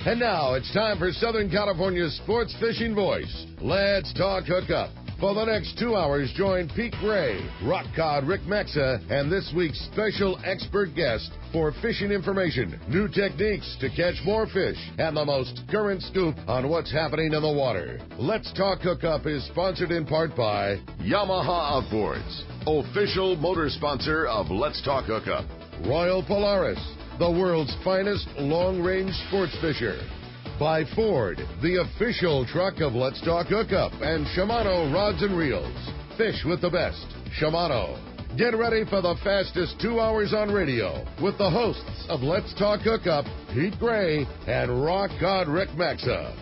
And now it's time for Southern California's sports fishing voice. Let's talk hookup. For the next 2 hours, join Pete Gray, rock cod Rick Maxa, and this week's special expert guest for fishing information, new techniques to catch more fish, and the most current scoop on what's happening in the water. Let's Talk Hookup is sponsored in part by Yamaha Outboards, official motor sponsor of Let's Talk Hookup. Royal Polaris, the world's finest long-range sports fisher. By Ford, the official truck of Let's Talk Hookup, and Shimano Rods and Reels. Fish with the best. Shimano. Get ready for the fastest 2 hours on radio with the hosts of Let's Talk Hookup, Pete Gray and rock god Rick Maxa.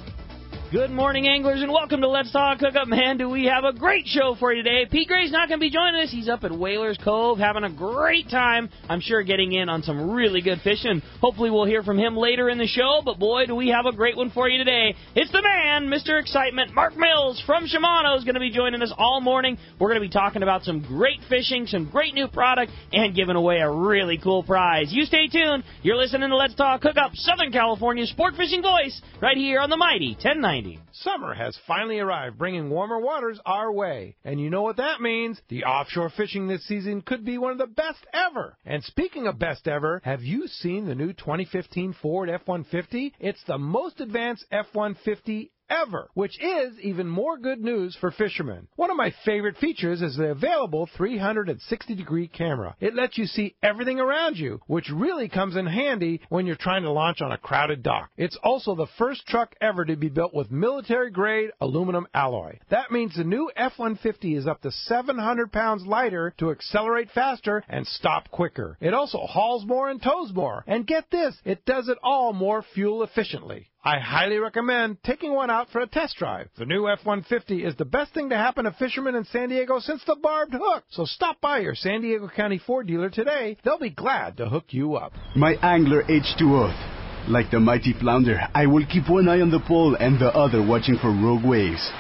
Good morning, anglers, and welcome to Let's Talk Hookup. Man, do we have a great show for you today. Pete Gray's not going to be joining us. He's up at Whalers Cove having a great time. I'm sure getting in on some really good fishing. Hopefully we'll hear from him later in the show, but boy, do we have a great one for you today. It's the man, Mr. Excitement, Mark Mills from Shimano is going to be joining us all morning. We're going to be talking about some great fishing, some great new product, and giving away a really cool prize. You stay tuned. You're listening to Let's Talk Hookup, Southern California's sport fishing voice, right here on the mighty 1090. Summer has finally arrived, bringing warmer waters our way. And you know what that means? The offshore fishing this season could be one of the best ever. And speaking of best ever, have you seen the new 2015 Ford F-150? It's the most advanced F-150 ever, which is even more good news for fishermen. One of my favorite features is the available 360-degree camera. It lets you see everything around you, which really comes in handy when you're trying to launch on a crowded dock. It's also the first truck ever to be built with military-grade aluminum alloy. That means the new F-150 is up to 700 pounds lighter to accelerate faster and stop quicker. It also hauls more and tows more. And get this, it does it all more fuel efficiently. I highly recommend taking one out for a test drive. The new F-150 is the best thing to happen to fishermen in San Diego since the barbed hook. So stop by your San Diego County Ford dealer today. They'll be glad to hook you up. My angler H2O. Like the mighty flounder, I will keep one eye on the pole and the other watching for rogue waves.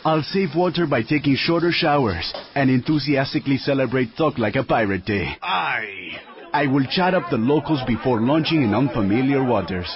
I'll save water by taking shorter showers and enthusiastically celebrate Talk Like a Pirate Day. I will chat up the locals before launching in unfamiliar waters.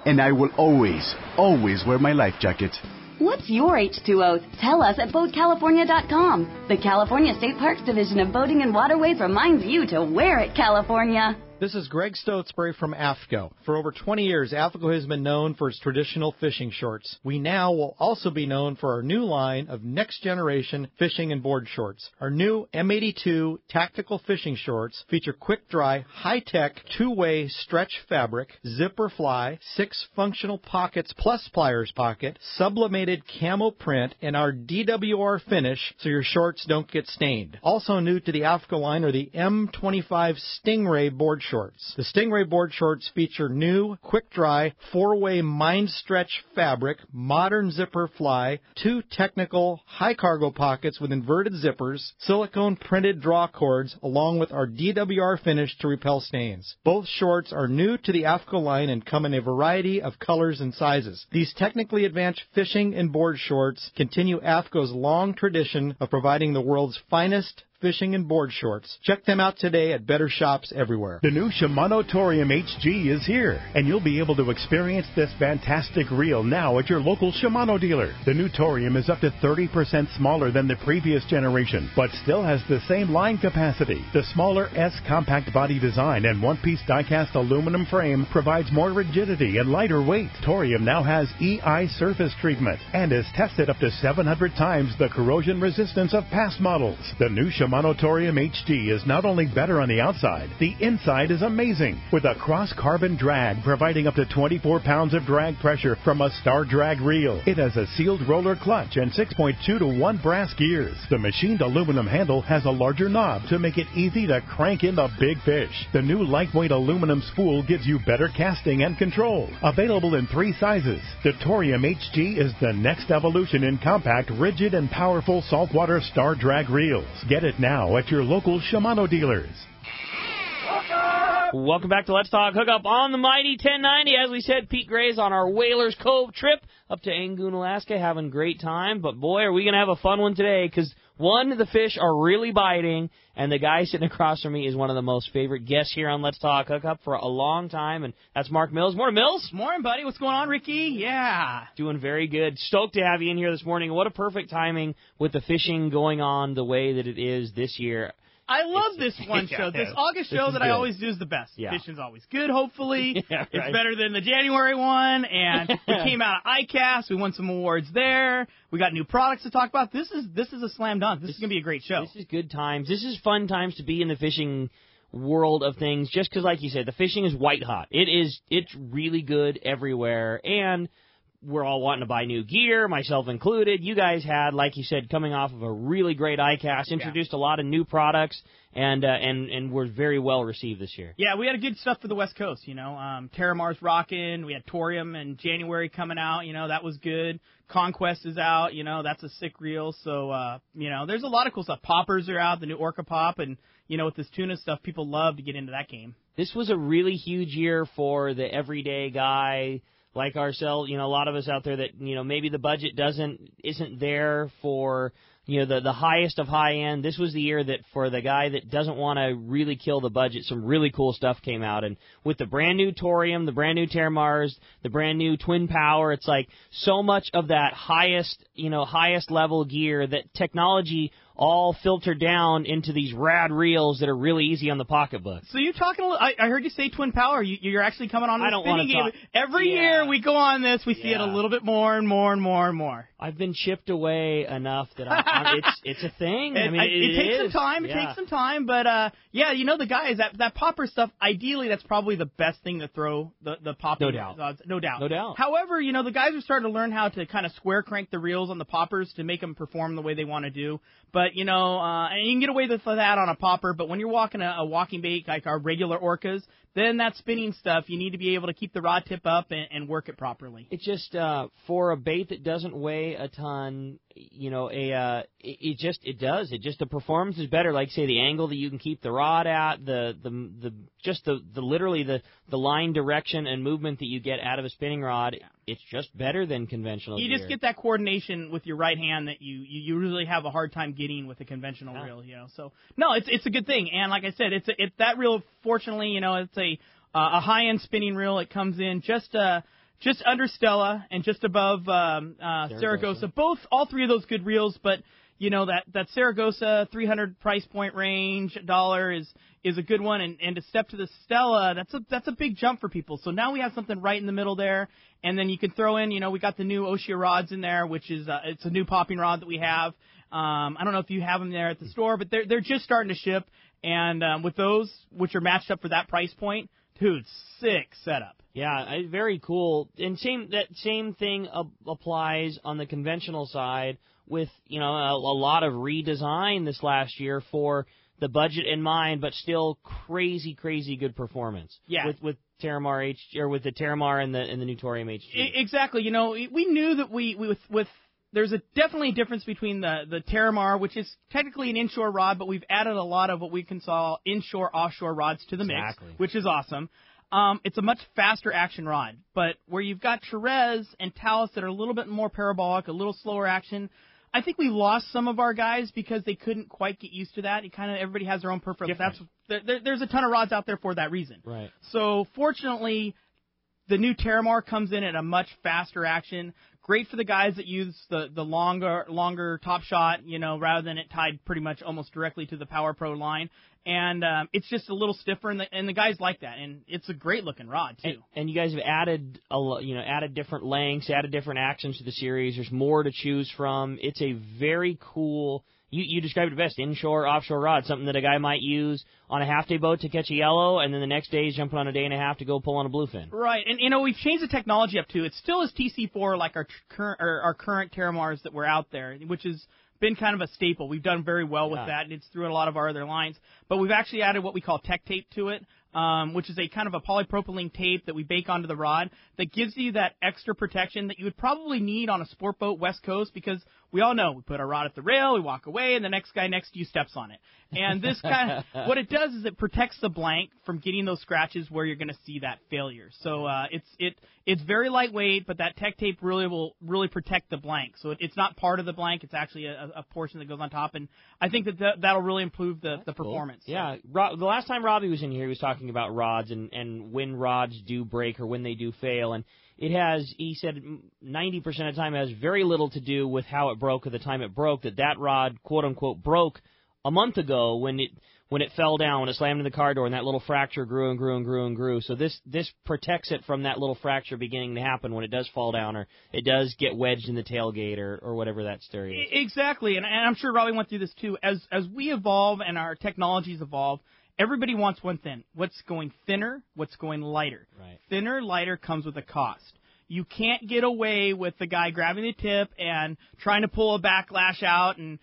And I will always, always wear my life jacket. What's your H2O? Tell us at BoatCalifornia.com. The California State Parks Division of Boating and Waterways reminds you to wear it, California. This is Greg Stotesbury from AFTCO. For over 20 years, AFTCO has been known for its traditional fishing shorts. We now will also be known for our new line of next-generation fishing and board shorts. Our new M82 tactical fishing shorts feature quick-dry, high-tech, two-way stretch fabric, zipper fly, 6 functional pockets plus pliers pocket, sublimated camo print, and our DWR finish so your shorts don't get stained. Also new to the AFTCO line are the M25 Stingray board shorts. The Stingray board shorts feature new, quick-dry, 4-way mind stretch fabric, modern zipper fly, 2 technical, high-cargo pockets with inverted zippers, silicone printed draw cords, along with our DWR finish to repel stains. Both shorts are new to the AFTCO line and come in a variety of colors and sizes. These technically advanced fishing and board shorts continue AFTCO's long tradition of providing the world's finest fishing and board shorts. Check them out today at better shops everywhere. The new Shimano Torium HG is here, and you'll be able to experience this fantastic reel now at your local Shimano dealer. The new Torium is up to 30% smaller than the previous generation, but still has the same line capacity. The smaller S compact body design and one-piece die-cast aluminum frame provides more rigidity and lighter weight. Torium now has EI surface treatment and is tested up to 700 times the corrosion resistance of past models. The new Shimano Torium HG is not only better on the outside, the inside is amazing, with a cross-carbon drag providing up to 24 pounds of drag pressure from a Star Drag reel. It has a sealed roller clutch and 6.2 to 1 brass gears. The machined aluminum handle has a larger knob to make it easy to crank in the big fish. The new lightweight aluminum spool gives you better casting and control. Available in 3 sizes, the Torium HG is the next evolution in compact, rigid, and powerful saltwater Star Drag reels. Get it now at your local Shimano dealers. Hookup! Hookup. Welcome back to Let's Talk Hookup on the Mighty 1090. As we said, Pete Gray's on our Whalers Cove trip up to Angoon, Alaska, having a great time. But, boy, are we going to have a fun one today because, one, the fish are really biting, and the guy sitting across from me is one of the most favorite guests here on Let's Talk Hookup for a long time, and that's Mark Mills. Morning, Mills. Morning, buddy. What's going on, Ricky? Yeah. Doing very good. Stoked to have you in here this morning. What a perfect timing with the fishing going on the way that it is this year. I love this one show. This August show that I always do is the best. Yeah. Fishing's always good, hopefully. Yeah, right. It's better than the January one. And we came out of ICAST. We won some awards there. We got new products to talk about. This is a slam dunk. This is going to be a great show. This is good times. This is fun times to be in the fishing world of things just because, like you said, the fishing is white hot. It's really good everywhere. And we're all wanting to buy new gear, myself included. You guys had, like you said, coming off of a really great ICAST, introduced a lot of new products, and were very well received this year. Yeah, we had good stuff for the West Coast, Terramar's rocking. We had Torium in January coming out, that was good. Conquest is out, that's a sick reel. So, there's a lot of cool stuff. Poppers are out, the new Orca Pop, and, with this Tuna stuff, people love to get into that game. This was a really huge year for the everyday guy like ourselves, a lot of us out there that, maybe the budget isn't there for, the highest of high end. This was the year that for the guy that doesn't want to really kill the budget, some really cool stuff came out. And with the brand new Torium, the brand new Terramars, the brand new Twin Power, it's like so much of that highest level gear that technology all filtered down into these rad reels that are really easy on the pocketbook. So you're talking a little, I heard you say Twin Power. You're actually coming on this I don't want to talk. Every year we go on this, we see it a little bit more and more and more and more. I've been chipped away enough that it's a thing. I mean, it takes is. some time. It takes some time, but the guys that popper stuff. Ideally, that's probably the best thing to throw the popping. No doubt. However, the guys are starting to learn how to kind of square crank the reels on the poppers to make them perform the way they want to do. But and you can get away with that on a popper. But when you're walking a walking bait like our regular orcas, then that spinning stuff, you need to be able to keep the rod tip up and work it properly. It's just for a bait that doesn't weigh a ton, the performance is better. Like say the angle that you can keep the rod at, literally the line direction and movement that you get out of a spinning rod. It's just better than conventional. You just get that coordination with your right hand that you usually have a hard time getting with a conventional reel. So no, it's a good thing. And like I said, it's that reel. Fortunately, it's a high-end spinning reel. It comes in just under Stella and just above Saragossa. All three of those good reels, but that Saragossa 300 price point range dollar is a good one, and to step to the Stella, that's a big jump for people. So now we have something right in the middle there, and then you can throw in, we got the new Oshia rods in there, which is it's a new popping rod that we have. I don't know if you have them there at the store, but they're just starting to ship, and with those, which are matched up for that price point, dude, sick setup. Yeah, very cool. And that same thing applies on the conventional side with, a lot of redesign this last year for the budget in mind, but still crazy good performance. Yeah. With Terramar with the Terramar and the new Torium HG. Exactly. We knew that with there's definitely a difference between the Terramar, which is technically an inshore rod, but we've added a lot of what we can call inshore, offshore rods to the mix, which is awesome. It's a much faster action rod, but where you've got Therese and Talus that are a little bit more parabolic, a little slower action, I think we lost some of our guys because they couldn't quite get used to that. Everybody has their own preference. There's a ton of rods out there for that reason. Right. So fortunately, the new Terramar comes in at a much faster action. Great for the guys that use the longer top shot, rather than it tied pretty much almost directly to the Power Pro line. And it's just a little stiffer, and the guys like that. And it's a great looking rod too. And you guys have added added different lengths, added different actions to the series. There's more to choose from. It's a very cool. You described it best, inshore, offshore rod, something that a guy might use on a half-day boat to catch a yellow, and then the next day he's jumping on a day and a half to go pull on a bluefin. Right, and we've changed the technology up too. It still is TC4 like our current Terramars that were out there, which has been kind of a staple. We've done very well with that, and it's through a lot of our other lines. But we've actually added what we call tech tape to it, which is a kind of a polypropylene tape that we bake onto the rod that gives you that extra protection that you would probably need on a sport boat West Coast, because we all know we put our rod at the rail, we walk away, and the next guy next to you steps on it. And this kind of, what it does is it protects the blank from getting those scratches where you're going to see that failure. So it's very lightweight, but that tech tape will protect the blank. So it's not part of the blank; it's actually a portion that goes on top, and I think that'll really improve the performance. Cool. Yeah, the last time Robbie was in here, he was talking about rods and when rods do break or when they do fail, and it has, he said, 90% of the time has very little to do with how it broke or the time it broke. That rod, quote unquote, broke a month ago when it fell down, when it slammed in the car door, and that little fracture grew and grew and grew and grew. So this protects it from that little fracture beginning to happen when it does fall down or it does get wedged in the tailgate or whatever that story is. Exactly, and I'm sure Robbie went through this too. As we evolve and our technologies evolve, everybody wants one thing. What's going thinner? What's going lighter? Right. Thinner, lighter comes with a cost. You can't get away with the guy grabbing the tip and trying to pull a backlash out and,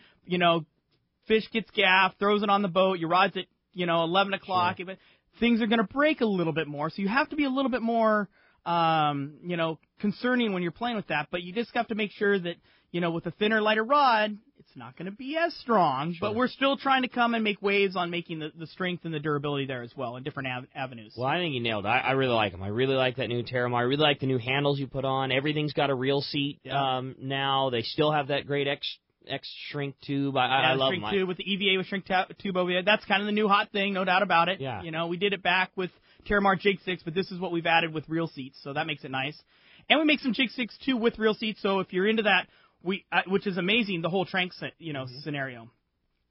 fish gets gaffed, throws it on the boat, your rod's at, 11 o'clock. Sure. Things are going to break a little bit more. So you have to be a little bit more, concerning when you're playing with that. But you just have to make sure that, with a thinner, lighter rod, it's not going to be as strong. Sure. But we're still trying to come and make waves on making the strength and the durability there as well in different avenues. Well, I think you nailed it. I really like them. I really like that new Terramar. I really like the new handles you put on. Everything's got a reel seat now. They still have that great X shrink tube. I love shrink tube with the EVA with shrink tube over there. That's kind of the new hot thing, no doubt about it. Yeah. We did it back with Terramar Jig 6, but this is what we've added with reel seats, so that makes it nice. And we make some Jig 6 too with reel seats, so if you're into that, which is amazing, the whole Tranks, scenario.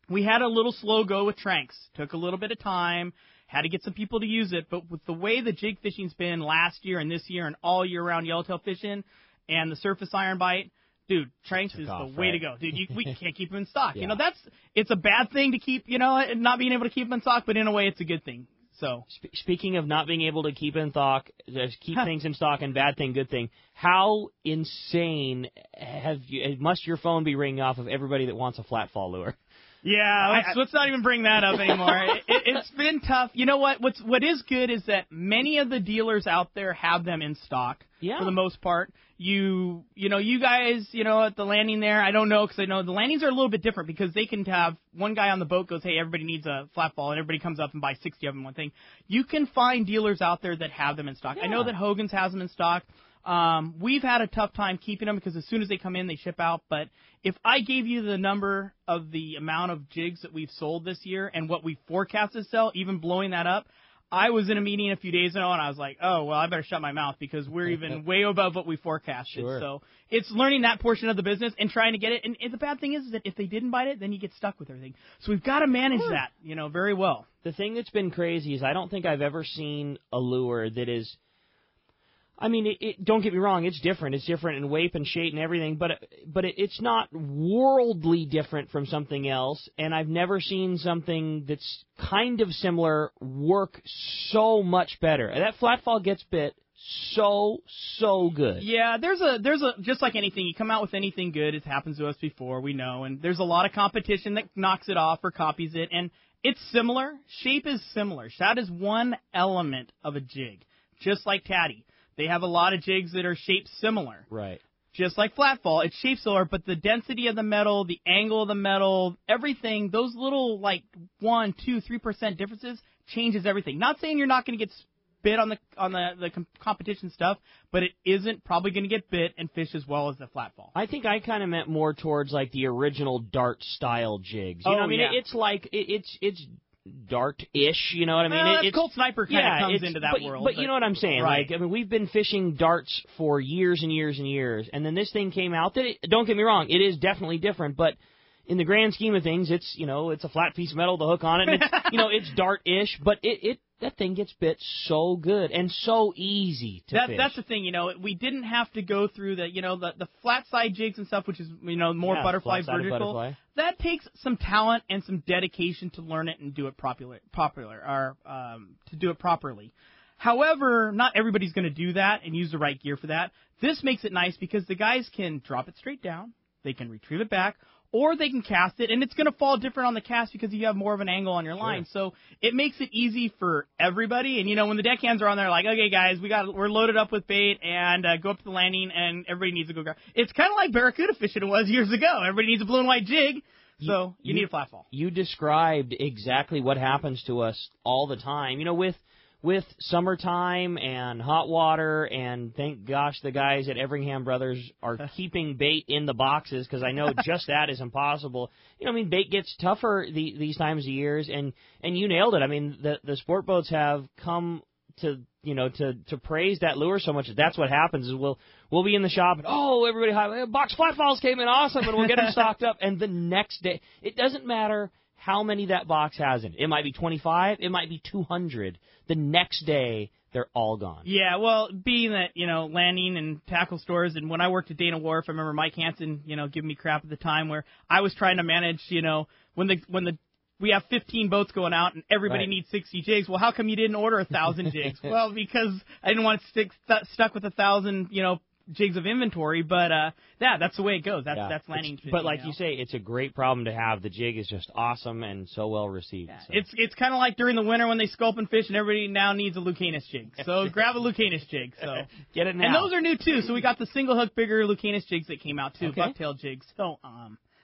We had a little slow go with Tranks. Took a little bit of time, had to get some people to use it, but with the way the jig fishing's been last year and this year and all year round yellowtail fishing and the surface iron bite, dude, Tranks is the way to go. Dude, we can't keep them in stock. Yeah. It's a bad thing to keep, not being able to keep them in stock, but in a way it's a good thing. So speaking of not being able to keep things in stock and bad thing, good thing, how insane must your phone be ringing off of everybody that wants a flat fall lure? Yeah, let's not even bring that up anymore. It's been tough. You know what? What is good is that many of the dealers out there have them in stock for the most part. You guys, at the landing there, I don't know because I know the landings are a little bit different because they can have one guy on the boat goes, hey, everybody needs a flat fall, and everybody comes up and buys 60 of them one thing. You can find dealers out there that have them in stock. Yeah. I know that Hogan's has them in stock. We've had a tough time keeping them because as soon as they come in, they ship out. But if I gave you the number of the amount of jigs that we've sold this year and what we forecast to sell, even blowing that up, I was in a meeting a few days ago and I was like, oh, well, I better shut my mouth because we're even way above what we forecasted. Sure. So it's learning that portion of the business and trying to get it. And the bad thing is that if they didn't bite it, then you get stuck with everything. So we've got to manage that, very well. The thing that's been crazy is I don't think I've ever seen a lure that is, I mean, don't get me wrong, it's different. It's different in weight and shape and everything, but it's not worldly different from something else, and I've never seen something that's kind of similar work so much better. That flat fall gets bit so good. Yeah, there's a just like anything, you come out with anything good, it happens to us before, we know, and there's a lot of competition that knocks it off or copies it, and it's similar. Shape is similar. That is one element of a jig, just like Tatty. They have a lot of jigs that are shaped similar. Right. Just like flat fall, it's shaped similar, but the density of the metal, the angle of the metal, everything, those little 1%, 2%, 3% differences changes everything. Not saying you're not going to get bit on the competition stuff, but it isn't probably going to get bit and fish as well as the flat fall. I think I kind of meant more towards like the original dart style jigs. You know what I mean? Yeah. It's like it's dart-ish, you know what I mean? It's Colt Sniper kind of comes into that world. But you know what I'm saying? Right. Like, I mean, we've been fishing darts for years and years and years, and then this thing came out that, don't get me wrong, it is definitely different, but in the grand scheme of things, it's a flat piece of metal with a hook on it, and it's, it's dart-ish, but that thing gets bit so good and so easy to fish. That's the thing, we didn't have to go through the flat side jigs and stuff, which is, more butterfly vertical. Butterfly. That takes some talent and some dedication to learn it and do it to do it properly. However, not everybody's going to do that and use the right gear for that. This makes it nice because the guys can drop it straight down, they can retrieve it back, or they can cast it, and it's going to fall different on the cast because you have more of an angle on your line. So it makes it easy for everybody. And, you know, when the deckhands are on there, like, okay, guys, we're loaded up with bait, and go up to the landing, and everybody needs to go grab. It's kind of like barracuda fishing was years ago. Everybody needs a blue and white jig. So you need a flat fall. You described exactly what happens to us all the time. You know, with summertime and hot water, and thank gosh the guys at Everingham Brothers are keeping bait in the boxes, because I know just that is impossible. You know, I mean, bait gets tougher these times of years, and you nailed it. I mean, the sport boats have come to, you know, to praise that lure so much. That's what happens is we'll be in the shop and, everybody, box flat falls came in awesome, and we'll get them stocked up. And the next day, it doesn't matter how many that box has in it. It might be 25, it might be 200. The next day, they're all gone. Yeah, well, being that, you know, landing and tackle stores, and when I worked at Dana Wharf, I remember Mike Hansen, you know, giving me crap at the time where I was trying to manage, you know, when we have 15 boats going out and everybody needs 60 jigs. Well, how come you didn't order 1,000 jigs? Well, because I didn't want to stuck with 1,000, you know, jigs of inventory. But that's the way it goes. That's landing fishing. But like you say, it's a great problem to have. The jig is just awesome and so well received. Yeah. So. It's kind of like during the winter when they sculp and fish, and everybody now needs a Lucanus jig. So grab a Lucanus jig. So get it now. And those are new too. So we got the single hook bigger Lucanus jigs that came out too, bucktail jigs. So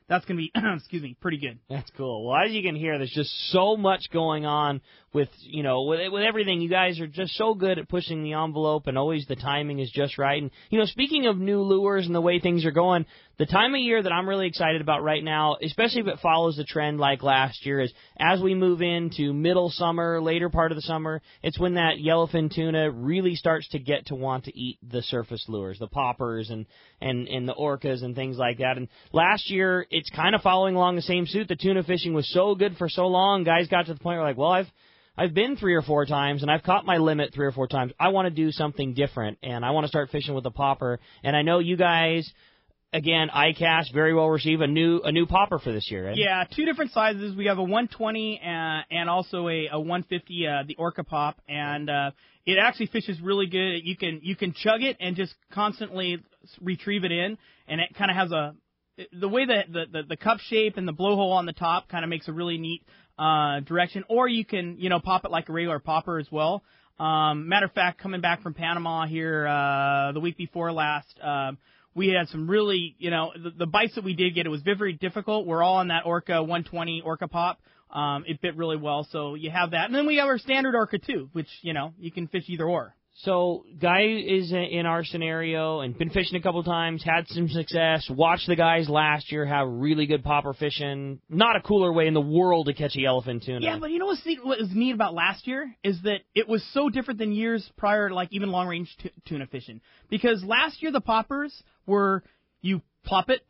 that's going to be, pretty good. That's cool. Well, as you can hear, there's just so much going on with everything. You guys are just so good at pushing the envelope, and always the timing is just right. And, you know, speaking of new lures and the way things are going, the time of year that I'm really excited about right now, especially if it follows the trend like last year, is as we move into middle summer, later part of the summer, it's when that yellowfin tuna really starts to get to want to eat the surface lures, the poppers and the orcas and things like that. And last year, it's kind of following along the same suit. The tuna fishing was so good for so long, guys got to the point where like, well, I've been 3 or 4 times, and I've caught my limit 3 or 4 times. I want to do something different, and I want to start fishing with a popper. And I know you guys, again, ICAST, very well received, a new popper for this year, right? Yeah, 2 different sizes. We have a 120 and also a 150, the Orca pop, and it actually fishes really good. You can chug it and just constantly retrieve it in, and it kind of has the way that the cup shape and the blowhole on the top kind of makes a really neat direction, or you can, you know, pop it like a regular popper as well. Matter of fact, coming back from Panama here the week before last, we had some really, you know, the bites that we did get, it was very difficult. We're all on that Orca 120 Orca pop. It bit really well, so you have that. And then we have our standard Orca too, which, you know, you can fish either or. So, guy is in our scenario and been fishing a couple times, had some success. Watched the guys last year have really good popper fishing. Not a cooler way in the world to catch a yellowfin tuna. Yeah, but you know what was neat about last year is that it was so different than years prior, like even long-range tuna fishing. Because last year the poppers were, you plop it,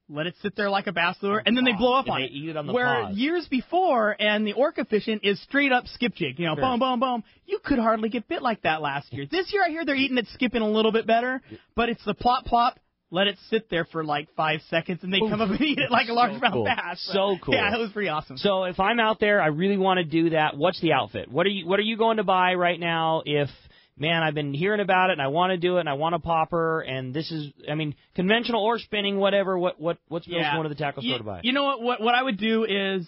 let it sit there like a bass lure, and then they blow up on it. Eat it on the Where pause. Years before, and the Orca fishing is straight up skip jig. You know, boom, boom, boom. You could hardly get bit like that last year. This year, I hear they're eating it skipping a little bit better, but it's the plop, plop, let it sit there for like 5 seconds, and they come up and eat it like a largemouth bass. So cool. Yeah, it was pretty awesome. So if I'm out there, I really want to do that. What's the outfit? What are you going to buy right now if... Man, I've been hearing about it, and I want to do it, and I want a popper, and this is, I mean, conventional or spinning, whatever. What's going to the tackle store to buy? You know what I would do is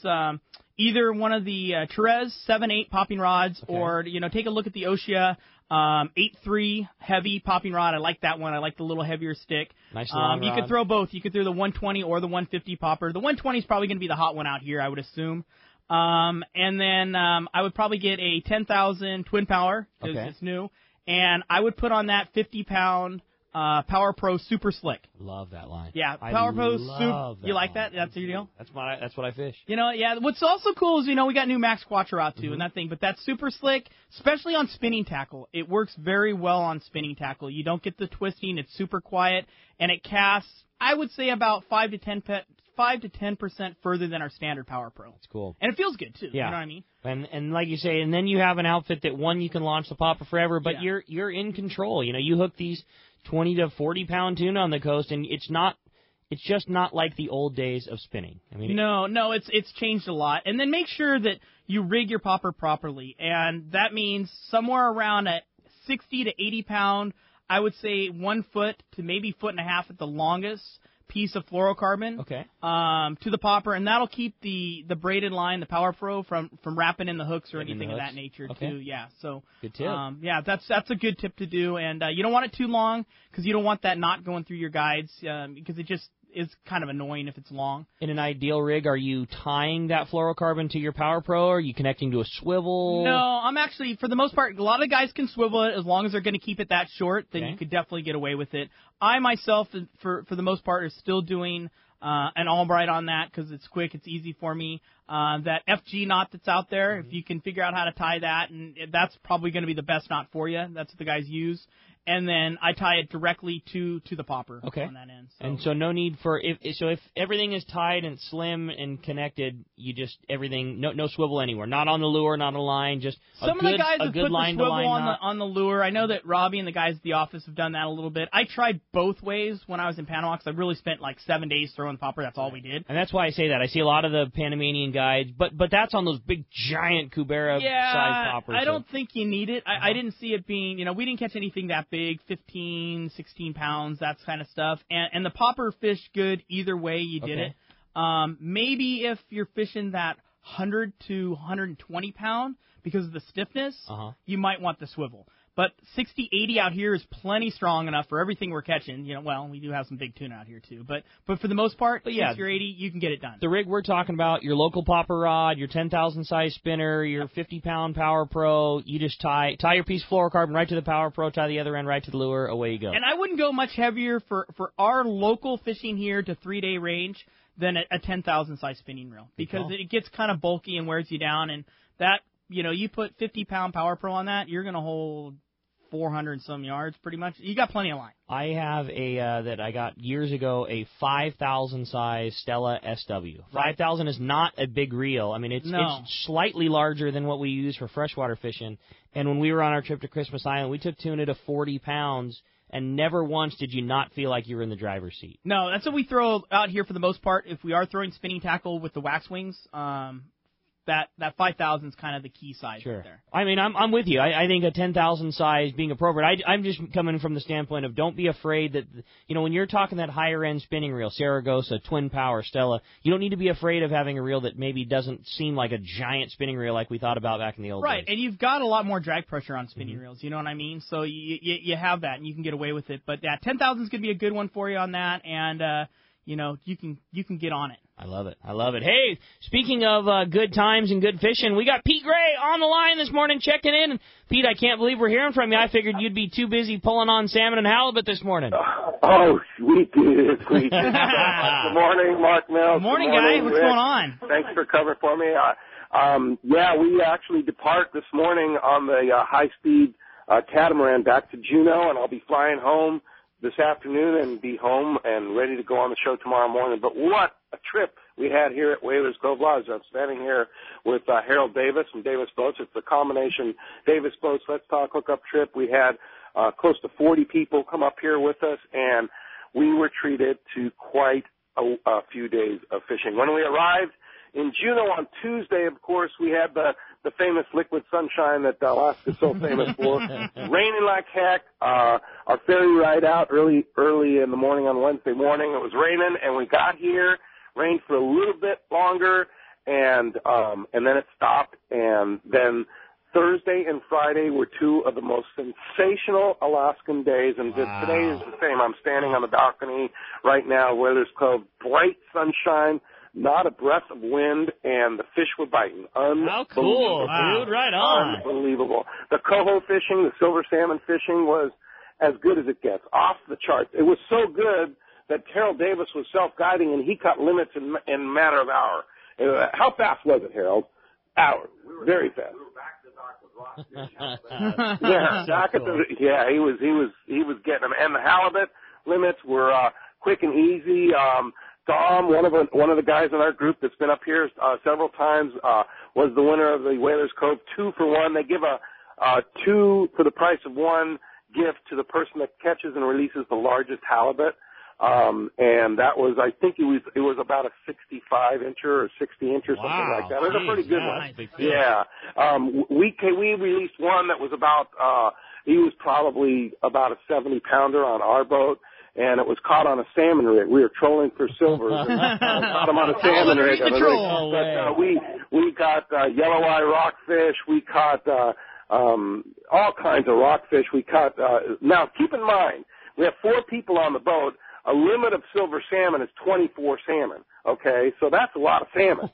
either one of the Therese 7/8 popping rods, or, you know, take a look at the Oshia 8.3 heavy popping rod. I like that one. I like the little heavier stick. Nice long rod. You could throw both. You could throw the 120 or the 150 popper. The 120 is probably going to be the hot one out here, I would assume. And then I would probably get a 10,000 twin power because it's new, and I would put on that 50-pound Power Pro Super Slick. Love that line. Yeah, Power Pro Super. You like that? That's your deal. That's what I fish. You know, yeah. What's also cool is, you know, we got new Max Quattro out too, and that thing. But that Super Slick, especially on spinning tackle, it works very well on spinning tackle. You don't get the twisting. It's super quiet, and it casts, I would say, about 5 to 10% further than our standard Power Pro. That's cool. And it feels good, too. Yeah. You know what I mean? And like you say, and then you have an outfit that, one, you can launch the popper forever, but you're in control. You know, you hook these 20 to 40-pound tuna on the coast, and it's just not like the old days of spinning. I mean, no, it's changed a lot. And then make sure that you rig your popper properly, and that means somewhere around a 60 to 80-pound, I would say 1 foot to maybe 1.5 foot at the longest, piece of fluorocarbon to the popper, and that'll keep the braided line, the Power Pro, from wrapping in the hooks or anything of that nature too. Yeah, so good tip. That's a good tip to do, and you don't want it too long because you don't want that knot going through your guides because it just is kind of annoying if it's long. In an ideal rig, are you tying that fluorocarbon to your Power Pro, or are you connecting to a swivel? No, I'm actually, for the most part, a lot of guys can swivel it as long as they're going to keep it that short, then you could definitely get away with it. I myself, for the most part, is still doing an Albright on that because it's quick, it's easy for me. That FG knot that's out there, if you can figure out how to tie that, and that's probably going to be the best knot for you. That's what the guys use. And then I tie it directly to the popper on that end. So. And so no need for if everything is tied and slim and connected, you just everything no swivel anywhere, not on the lure, not on the line, just some of the guys have put the swivel on the lure. I know that Robbie and the guys at the office have done that a little bit. I tried both ways when I was in Panama because I really spent like 7 days throwing the popper. That's all we did. And that's why I say that. I see a lot of the Panamanian guides, but that's on those big giant Kubera size poppers. I don't think you need it. I didn't see it being, we didn't catch anything that big. 15, 16 pounds, that kind of stuff. And the popper fished good either way you did it. Maybe if you're fishing that 100 to 120 pound because of the stiffness, you might want the swivel. But 60, 80 out here is plenty strong enough for everything we're catching. Well, we do have some big tuna out here too. But for the most part, 60 or 80, you can get it done. The rig we're talking about, your local popper rod, your 10,000 size spinner, your 50-pound Power Pro, you just tie your piece of fluorocarbon right to the Power Pro, tie the other end right to the lure, away you go. And I wouldn't go much heavier for our local fishing here to 3-day range than a 10,000 size spinning reel because it gets kind of bulky and wears you down. And that, you put 50-pound Power Pro on that, you're going to hold 400 some yards, pretty much. You got plenty of line. I have that I got years ago, a 5,000 size Stella SW. 5,000 is not a big reel. I mean, it's slightly larger than what we use for freshwater fishing. And when we were on our trip to Christmas Island, we took tuna to 40 pounds, and never once did you not feel like you were in the driver's seat. No, that's what we throw out here for the most part. If we are throwing spinning tackle with the wax wings, that 5,000 is kind of the key size right there. I mean, I'm with you. I think a 10,000 size being appropriate. I'm just coming from the standpoint of don't be afraid that, when you're talking that higher end spinning reel, Saragossa, Twin Power, Stella, you don't need to be afraid of having a reel that maybe doesn't seem like a giant spinning reel like we thought about back in the old days. Right, and you've got a lot more drag pressure on spinning reels, you know what I mean? So you have that, and you can get away with it. But 10,000 is going to be a good one for you on that, and you can get on it. I love it. Hey, speaking of good times and good fishing, we got Pete Gray on the line this morning checking in. Pete, I can't believe we're hearing from you. I figured you'd be too busy pulling on salmon and halibut this morning. Oh, sweet. Good morning, Mark Mills. Good morning, guy. What's going on? Thanks for covering for me. We actually depart this morning on the high-speed catamaran back to Juneau, and I'll be flying home this afternoon and be home and ready to go on the show tomorrow morning. But what a trip we had here at Whalers Cove Lodge. I'm standing here with Harold Davis from Davis Boats. It's the combination Davis Boats Let's Talk Hookup trip. We had close to 40 people come up here with us, and we were treated to quite a few days of fishing. When we arrived in Juneau on Tuesday, of course, we had the famous liquid sunshine that Alaska's so famous for. Raining like heck. Our ferry ride out early in the morning on Wednesday morning. It was raining, and we got here. Rained for a little bit longer, and then it stopped. And then Thursday and Friday were two of the most sensational Alaskan days, and today is the same. I'm standing on the balcony right now where there's bright sunshine, not a breath of wind, and the fish were biting. How cool, dude. Right on. Unbelievable. The coho fishing, the silver salmon fishing was as good as it gets, off the charts. It was so good that Harold Davis was self-guiding, and he cut limits in a matter of hour. How fast was it, Harold? Hour. Very fast. We were back to the dock with Ross. Yeah, he was getting them. And the halibut limits were quick and easy. Dom, one of the guys in our group that's been up here several times, was the winner of the Whalers Cove 2-for-1. They give a 2 for the price of 1 gift to the person that catches and releases the largest halibut. And that was, I think it was about a 65-incher or 60-incher, something like that. It was a pretty good one. Yeah. We released one that was about, he was probably about a 70-pounder on our boat. and it was caught on a salmon rig. We were trolling for silvers and caught them on a salmon rig. We got yellow eye rockfish. We caught all kinds of rockfish. We caught. Now, keep in mind, we have 4 people on the boat. A limit of silver salmon is 24 salmon. Okay, so that's a lot of salmon.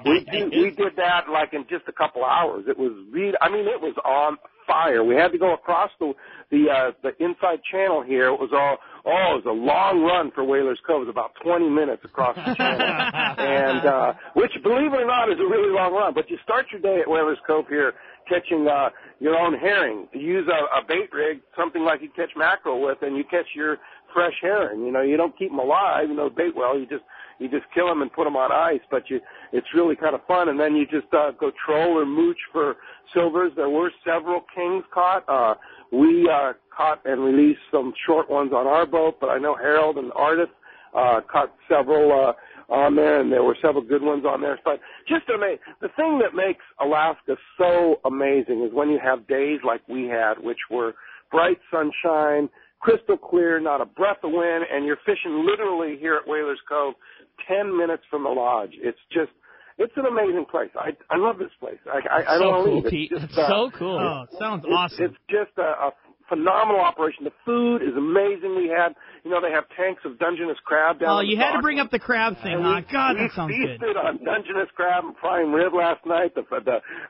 We did that like in just a couple hours. It was it was on fire. We had to go across the inside channel here. It was it was a long run for Whalers Cove. It was about 20 minutes across the channel, and which, believe it or not, is a really long run. But you start your day at Whalers Cove here catching your own herring. You use a bait rig, something like you catch mackerel with, and you catch your fresh herring. You don't keep them alive, bait well. You just kill them and put them on ice. But it's really kind of fun. And then you just go troll or mooch for silvers. There were several kings caught. We caught and released some short ones on our boat, but I know Harold and Ardith caught several on there, and there were several good ones on there. But just amazing. The thing that makes Alaska so amazing is when you have days like we had, which were bright sunshine, crystal clear, not a breath of wind, and you're fishing literally here at Whalers Cove 10 minutes from the lodge. It's an amazing place. I love this place. I don't want to leave. Pete. It's so cool. Oh, it sounds awesome. It's just a phenomenal operation. The food is amazing. We had, they have tanks of Dungeness crab down. Oh, you had to bring up the crab thing, huh? God, that sounds good. We feasted on Dungeness crab and prime rib last night.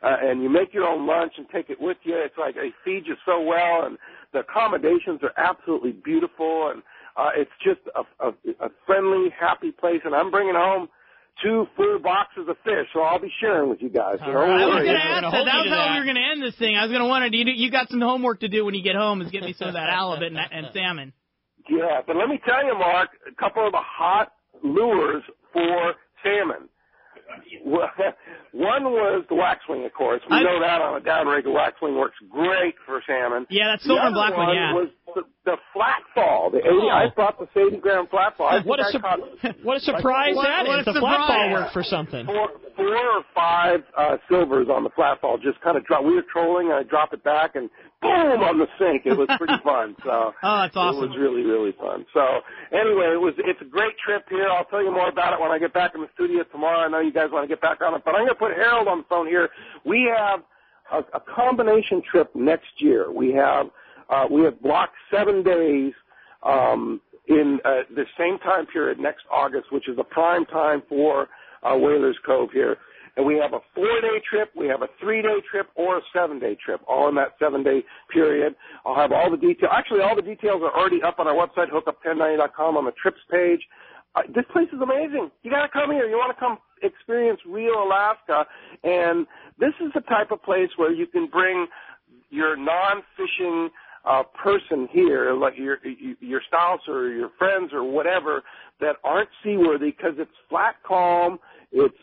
And you make your own lunch and take it with you. It's like they feed you so well, and the accommodations are absolutely beautiful, and it's just a friendly, happy place. And I'm bringing home 2 full boxes of fish, so I'll be sharing with you guys. I was going to ask that. That was how we were going to end this thing. I was going to wonder, you got some homework to do when you get home is get me some of that halibut and salmon. Yeah, but let me tell you, Mark, a couple of the hot lures for salmon. One was the waxwing, of course. We know that on a downrig. The waxwing works great for salmon. Yeah, that's silver and black one, yeah. Was the flat fall. The 80, I bought this 80-gram flat fall. What a surprise that is. The flat fall worked for something. 4 or 5 silvers on the flat fall. Just kind of drop. We were trolling, and I drop it back, and boom, on the sink. It was pretty fun. So that's awesome. It was really, really fun. So anyway, it's a great trip here. I'll tell you more about it when I get back in the studio tomorrow. I know you guys want to get back on it, but I'm going to put Harold on the phone here. We have a combination trip next year. We have blocked 7 days in the same time period next August, which is a prime time for Whalers Cove here. And we have a 4-day trip, we have a 3-day trip, or a 7-day trip, all in that 7-day period. I'll have all the details. Actually, all the details are already up on our website, hookup1090.com, on the trips page. This place is amazing. You got to come here. You want to come experience real Alaska. And this is the type of place where you can bring your non-fishing person here, like your spouse or your friends or whatever, that aren't seaworthy, because it's flat, calm. It's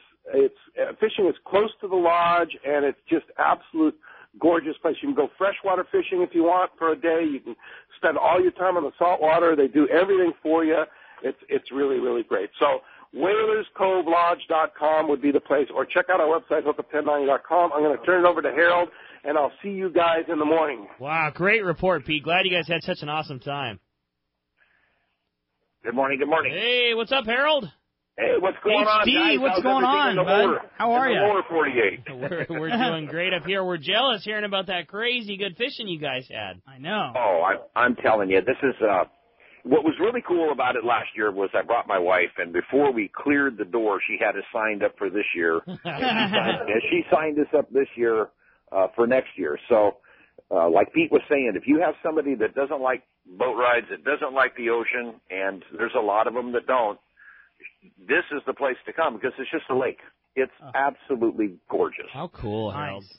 fishing is close to the lodge, and it's just absolute gorgeous place. You can go freshwater fishing if you want for a day. You can spend all your time on the saltwater. They do everything for you. It's really, really great. So WhalersCoveLodge.com would be the place, or check out our website, hookup1090.com. I'm going to turn it over to Harold, and I'll see you guys in the morning. Wow, great report, Pete. Glad you guys had such an awesome time. Good morning, good morning. Hey, what's up, Harold? Hey, what's going on, guys? What's going on, bud? How are you? Lower 48. We're doing great up here. We're jealous hearing about that crazy good fishing you guys had. I know. Oh, I'm telling you, this is what was really cool about it last year was I brought my wife, and before we cleared the door, she had us signed up for this year. She signed us up this year for next year. So, like Pete was saying, if you have somebody that doesn't like boat rides, that doesn't like the ocean, and there's a lot of them that don't, this is the place to come, because it's just a lake. It's absolutely gorgeous. How cool, Harold. Nice.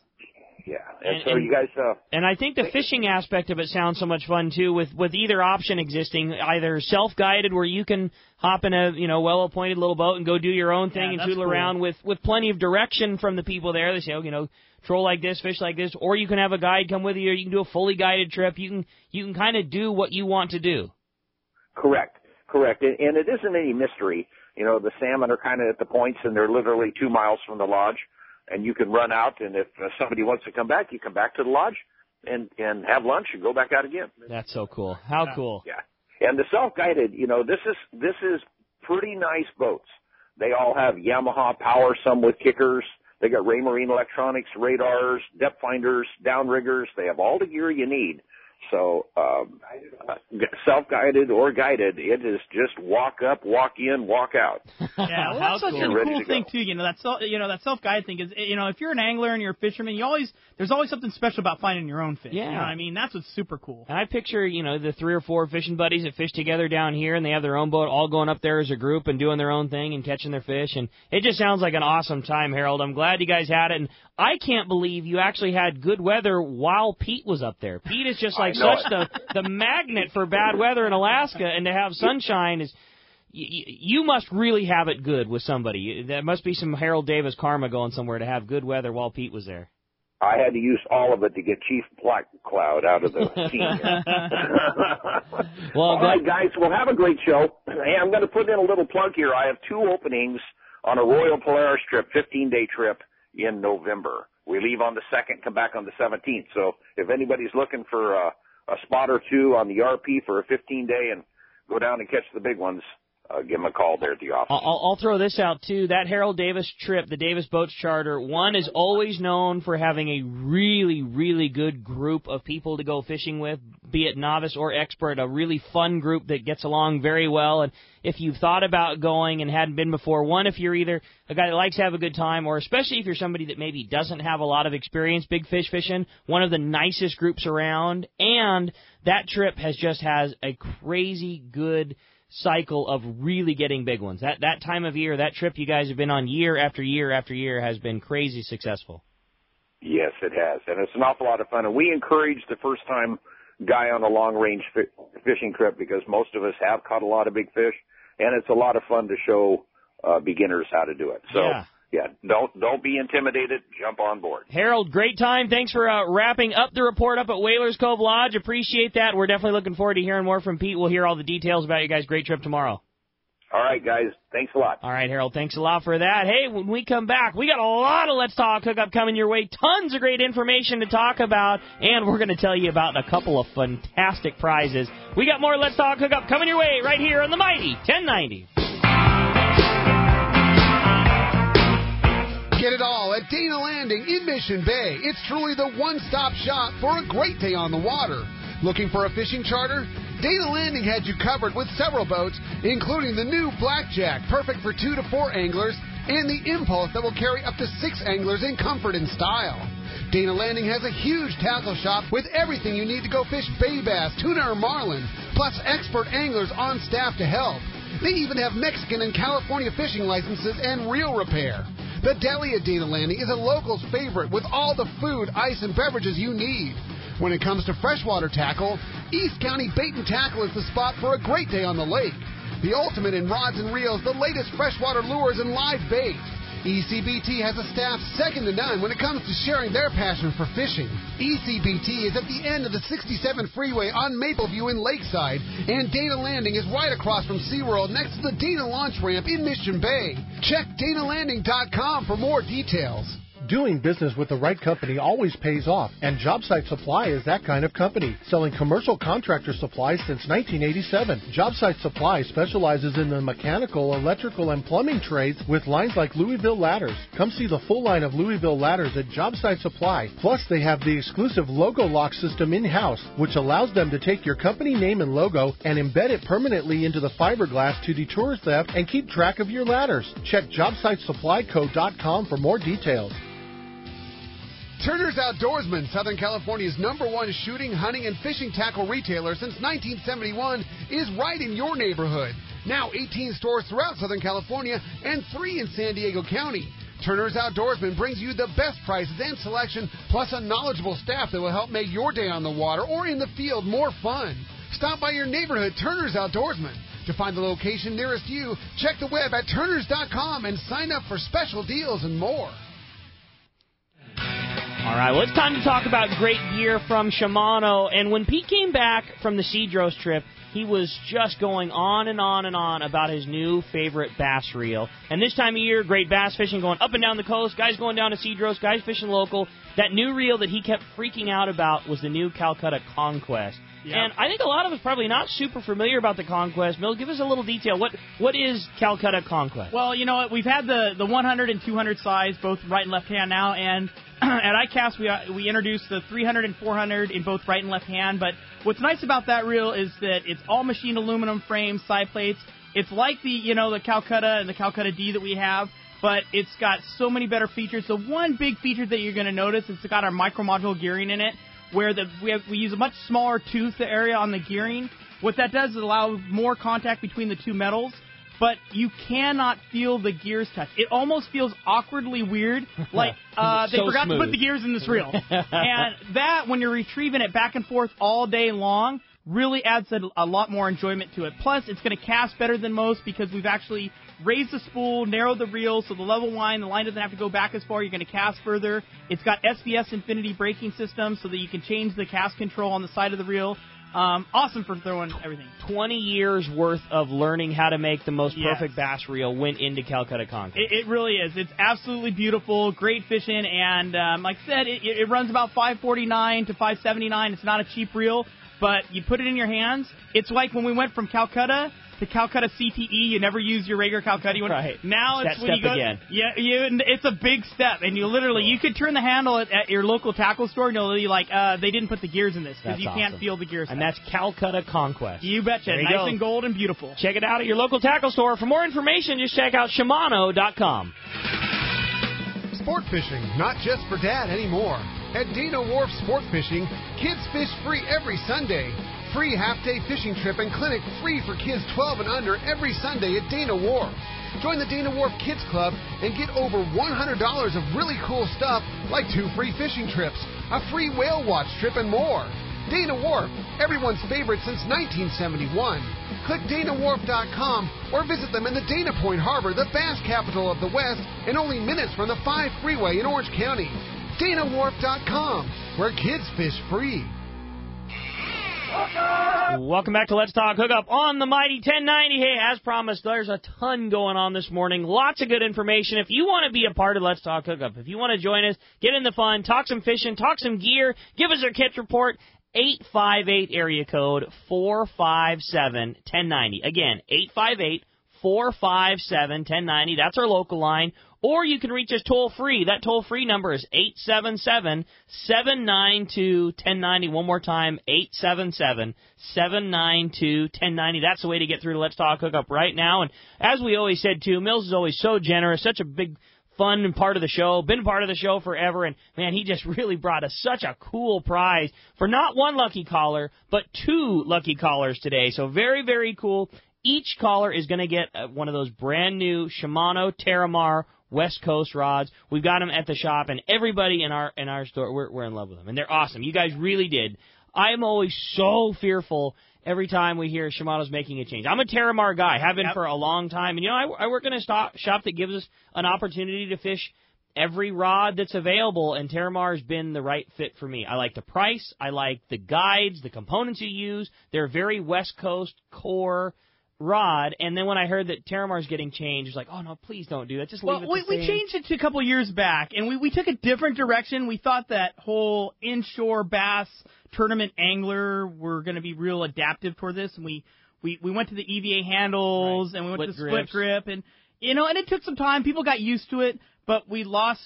Yeah, and so you guys... and I think the fishing aspect of it sounds so much fun, too, with either option existing, either self-guided, where you can hop in a well-appointed little boat and go do your own thing and toodle around with plenty of direction from the people there. They say, troll like this, fish like this, or you can have a guide come with you, or you can do a fully guided trip. You can kind of do what you want to do. Correct. And it isn't any mystery. The salmon are kind of at the points, and they're literally 2 miles from the lodge. And you can run out, and if somebody wants to come back, you come back to the lodge and have lunch and go back out again. That's so cool. How cool. Yeah. And the self-guided, this is pretty nice boats. They all have Yamaha power, some with kickers. They got Raymarine electronics, radars, depth finders, downriggers. They have all the gear you need. So, self-guided or guided, it is just walk up, walk in, walk out. Yeah, well, that's such a cool thing too. That self-guided thing is, if you're an angler and you're a fisherman, there's always something special about finding your own fish. Yeah. You know what I mean? That's what's super cool. And I picture, the 3 or 4 fishing buddies that fish together down here, and they have their own boat, all going up there as a group and doing their own thing and catching their fish. And it just sounds like an awesome time, Harold. I'm glad you guys had it. And I can't believe you actually had good weather while Pete was up there. Pete is just like such the magnet for bad weather in Alaska, and to have sunshine is. You must really have it good with somebody. There must be some Harold Davis karma going somewhere to have good weather while Pete was there. I had to use all of it to get Chief Black Cloud out of the team. Well, all right, guys, we'll have a great show. Hey, I'm going to put in a little plug here. I have 2 openings on a Royal Polaris trip, 15-day trip in November. We leave on the 2nd, come back on the 17th. So if anybody's looking for a spot or 2 on the RP for a 15-day and go down and catch the big ones, give them a call there at the office. I'll throw this out, too. That Harold Davis trip, the Davis Boats Charter, one is always known for having a really, really good group of people to go fishing with, be it novice or expert, a really fun group that gets along very well. And if you've thought about going and hadn't been before, one, if you're either a guy that likes to have a good time, or especially if you're somebody that maybe doesn't have a lot of experience big fish fishing, one of the nicest groups around. And that trip has a crazy good cycle of really getting big ones. That time of year, that trip you guys have been on year after year after year has been crazy successful. Yes, it has, and it's an awful lot of fun. And we encourage the first-time guy on a long-range fishing trip because most of us have caught a lot of big fish, and it's a lot of fun to show beginners how to do it. So, yeah, don't be intimidated. Jump on board. Harold, great time. Thanks for wrapping up the report up at Whalers Cove Lodge. Appreciate that. We're definitely looking forward to hearing more from Pete. We'll hear all the details about your guys' great trip tomorrow. All right, guys. Thanks a lot. All right, Harold. Thanks a lot for that. Hey, when we come back, we got a lot of Let's Talk Hookup coming your way. Tons of great information to talk about, and we're going to tell you about a couple of fantastic prizes. We got more Let's Talk Hookup coming your way right here on the Mighty 1090. Get it all at Dana Landing in Mission Bay. It's truly the one-stop shop for a great day on the water. Looking for a fishing charter? Dana Landing had you covered with several boats, including the new Blackjack, perfect for 2 to 4 anglers, and the Impulse that will carry up to 6 anglers in comfort and style. Dana Landing has a huge tackle shop with everything you need to go fish bay bass, tuna, or marlin, plus expert anglers on staff to help. They even have Mexican and California fishing licenses and reel repair. The deli at Dana Landing is a local's favorite with all the food, ice, and beverages you need. When it comes to freshwater tackle, East County Bait and Tackle is the spot for a great day on the lake. The ultimate in rods and reels, the latest freshwater lures and live bait. ECBT has a staff second to none when it comes to sharing their passion for fishing. ECBT is at the end of the 67 freeway on Mapleview in Lakeside, and Dana Landing is right across from SeaWorld next to the Dana Launch Ramp in Mission Bay. Check DanaLanding.com for more details. Doing business with the right company always pays off, and Jobsite Supply is that kind of company, selling commercial contractor supplies since 1987. Jobsite Supply specializes in the mechanical, electrical, and plumbing trades with lines like Louisville Ladders. Come see the full line of Louisville Ladders at Jobsite Supply. Plus, they have the exclusive logo lock system in-house, which allows them to take your company name and logo and embed it permanently into the fiberglass to deter theft and keep track of your ladders. Check JobsiteSupplyCo.com for more details. Turner's Outdoorsman, Southern California's #1 shooting, hunting, and fishing tackle retailer since 1971, is right in your neighborhood. Now 18 stores throughout Southern California and 3 in San Diego County. Turner's Outdoorsman brings you the best prices and selection, plus a knowledgeable staff that will help make your day on the water or in the field more fun. Stop by your neighborhood Turner's Outdoorsman. To find the location nearest you, check the web at turners.com and sign up for special deals and more. All right, well, it's time to talk about great gear from Shimano. And when Pete came back from the Cedros trip, he was just going on and on and on about his new favorite bass reel. And this time of year, great bass fishing going up and down the coast, guys going down to Cedros, guys fishing local. That new reel that he kept freaking out about was the new Calcutta Conquest. Yep. And I think a lot of us probably not super familiar about the Conquest. Mills, give us a little detail. What is Calcutta Conquest? Well, you know what? We've had the 100 and 200 size, both right and left hand now, and at ICAST we introduced the 300 and 400 in both right and left hand. But what's nice about that reel is that it's all machined aluminum frames, side plates. It's like the Calcutta and the Calcutta D that we have, but it's got so many better features. The one big feature that you're going to notice, it's got our micro-module gearing in it, where we use a much smaller tooth area on the gearing. What that does is allow more contact between the two metals, but you cannot feel the gears touch. It almost feels awkwardly weird, like they forgot to put the gears in this reel. And that, when you're retrieving it back and forth all day long, really adds a lot more enjoyment to it. Plus, it's going to cast better than most because we've actually raised the spool, narrowed the reel, so the level line, the line doesn't have to go back as far. You're going to cast further. It's got SBS Infinity braking system so that you can change the cast control on the side of the reel. Awesome for throwing everything. 20 years worth of learning how to make the most perfect bass reel went into Calcutta Conquest. It really is. It's absolutely beautiful, great fishing, and like I said, it runs about $549 to $579. It's not a cheap reel, but you put it in your hands. It's like when we went from Calcutta to Calcutta CTE. You never use your regular Calcutta. Right. Now it's that when you go. Again. Yeah, it's a big step, and you could turn the handle at your local tackle store, and you'll be like, they didn't put the gears in this because you can't feel the gears. And that's Calcutta Conquest. You betcha. Nice and gold and beautiful. Check it out at your local tackle store. For more information, just check out Shimano.com. Sport fishing, not just for Dad anymore. At Dana Wharf Sport Fishing, kids fish free every Sunday. Free half-day fishing trip and clinic free for kids 12 and under every Sunday at Dana Wharf. Join the Dana Wharf Kids Club and get over $100 of really cool stuff like 2 free fishing trips, a free whale watch trip, and more. Dana Wharf, everyone's favorite since 1971. Click DanaWharf.com or visit them in the Dana Point Harbor, the bass capital of the West, and only minutes from the 5 freeway in Orange County. DanaWharf.com, where kids fish free. Welcome back to Let's Talk Hookup on the Mighty 1090. Hey, as promised, there's a ton going on this morning. Lots of good information. If you want to be a part of Let's Talk Hookup, if you want to join us, get in the fun, talk some fishing, talk some gear, give us our catch report, 858 area code 457-1090. Again, 858-457-1090. That's our local line. Or you can reach us toll-free. That toll-free number is 877-792-1090. One more time, 877-792-1090. That's the way to get through to Let's Talk Hookup right now. And as we always said, too, Mills is always so generous, such a big fun and part of the show, been part of the show forever, and, man, he just really brought us such a cool prize for not one lucky caller, but 2 lucky callers today. So very, very cool. Each caller is going to get one of those brand-new Shimano Terramar West Coast rods. We've got them at the shop, and everybody in our store, we're in love with them, and they're awesome. You guys really did. I'm always so fearful every time we hear Shimano's making a change. I'm a Terramar guy, have been for a long time, and I work in a shop that gives us an opportunity to fish every rod that's available, and Terramar's been the right fit for me. I like the price, I like the guides, the components you use. They're very West Coast core rod, and then when I heard that Terramar's getting changed, it's like, oh no, please don't do that. Just leave it the same. We changed it a couple years back, and we took a different direction. We thought that whole inshore bass tournament angler were going to be real adaptive toward this, and we went to the EVA handles, and we went to the split grip, and and it took some time. People got used to it, but we lost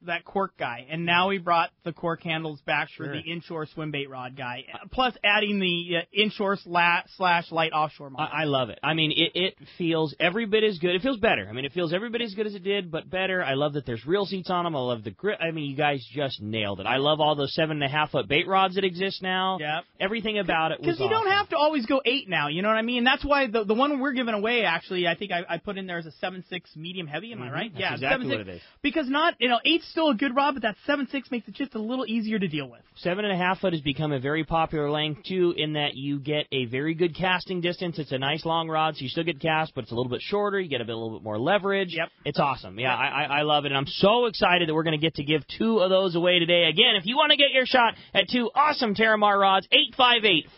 that cork guy, and now we brought the cork handles back for the inshore swim bait rod guy, plus adding the inshore / light offshore model. I love it. I mean, it feels every bit as good. It feels better. I mean, it feels every bit as good as it did, but better. I love that there's reel seats on them. I love the grip. I mean, you guys just nailed it. I love all those 7.5-foot bait rods that exist now. Yep. Everything about it was Because you don't have to always go 8 now, you know what I mean? That's why the one we're giving away, actually, I think I put in there as a 7.6 medium heavy, am I right? That's exactly what it is. Because 8's still a good rod, but that 7.6 makes it just a little easier to deal with. 7.5 foot has become a very popular length, too, in that you get a very good casting distance. It's a nice long rod, so you still get cast, but it's a little bit shorter. You get a little bit more leverage. Yep. It's awesome. Yeah, I love it, and I'm so excited that we're going to get to give 2 of those away today. Again, if you want to get your shot at 2 awesome Terramar rods,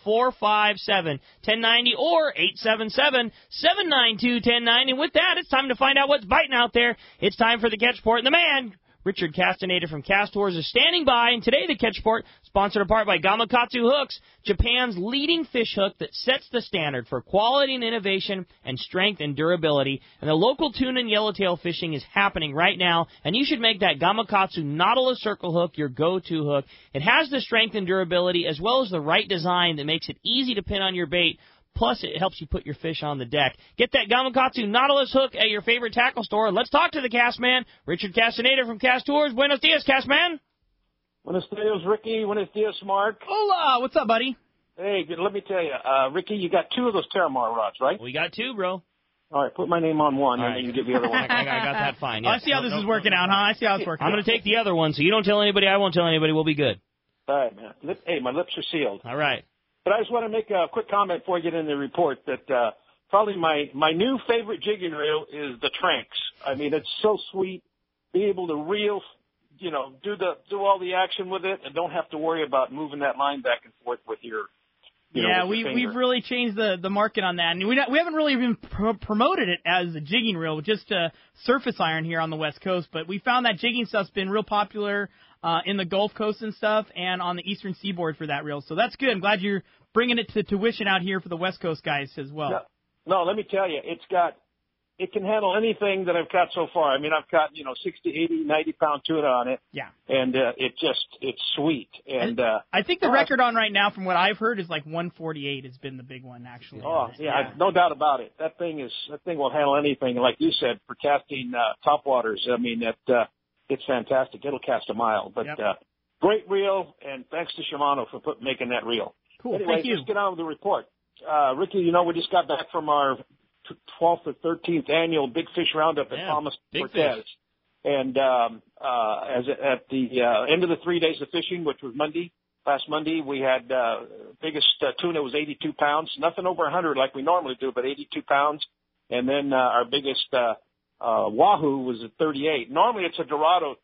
858-457-1090 or 877-792-1090. And with that, it's time to find out what's biting out there. It's time for the catch report, and the man Richard Castaneda from Cast Tours is standing by, and today the Catch Report, sponsored apart by Gamakatsu Hooks, Japan's leading fish hook that sets the standard for quality and innovation and strength and durability. And the local tuna and yellowtail fishing is happening right now, and you should make that Gamakatsu Nautilus Circle hook your go-to hook. It has the strength and durability as well as the right design that makes it easy to pin on your bait. Plus, it helps you put your fish on the deck. Get that Gamakatsu Nautilus hook at your favorite tackle store. And let's talk to the cast man, Richard Castaneda from Cast Tours. Buenos dias, cast man. Buenos dias, Ricky. Buenos dias, Mark. Hola. What's up, buddy? Hey, let me tell you, Ricky, you got 2 of those Terramar rods, right? We got 2, bro. All right, put my name on one, All and right. then you can give the other one. I got that fine. Oh, Yes. I see how this is working out, huh? I see how it's working I'm going to take the other one, so you don't tell anybody, I won't tell anybody. We'll be good. All right, man. Hey, my lips are sealed. All right. But I just want to make a quick comment before I get into the report that probably my new favorite jigging reel is the Tranks. I mean, it's so sweet. Be able to reel, do all the action with it and don't have to worry about moving that line back and forth with your we've really changed the market on that, and we haven't really even promoted it as a jigging reel, just a surface iron here on the West Coast. But we found that jigging stuff's been real popular in the Gulf Coast and stuff, and on the Eastern Seaboard for that reel. So that's good. I'm glad you're bringing it to tuition out here for the West Coast guys as well. No, let me tell you, it can handle anything that I've caught so far. I mean, I've caught 60, 80, 90-pound tuna on it. Yeah. And it's sweet. And I think the record on right now, from what I've heard, is like 148 has been the big one actually. Oh yeah, no doubt about it. That thing will handle anything. Like you said, for casting topwaters, I mean it's fantastic. It'll cast a mile. But great reel, and thanks to Shimano for making that reel. Cool. Anyway, Thank you. Let's get on with the report. Ricky, we just got back from our 12th or 13th annual Big Fish Roundup at Thomas Cortez. And at the end of the 3 days of fishing, which was last Monday, we had biggest tuna was 82 pounds, nothing over 100 like we normally do, but 82 pounds. And then our biggest wahoo was at 38. Normally it's a Dorado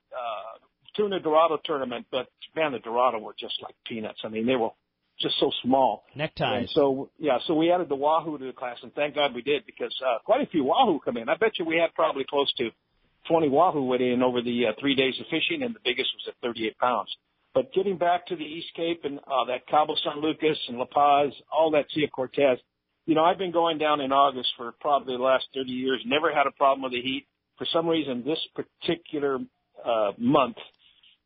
tuna Dorado tournament, but man, the Dorado were just like peanuts. I mean, they were just so small. Neckties. And so we added the wahoo to the class, and thank God we did, because quite a few wahoo come in. I bet you we had probably close to 20 wahoo went in over the 3 days of fishing, and the biggest was at 38 pounds. But getting back to the East Cape and that Cabo San Lucas and La Paz, all that Sea of Cortez, I've been going down in August for probably the last 30 years, never had a problem with the heat. For some reason, this particular month,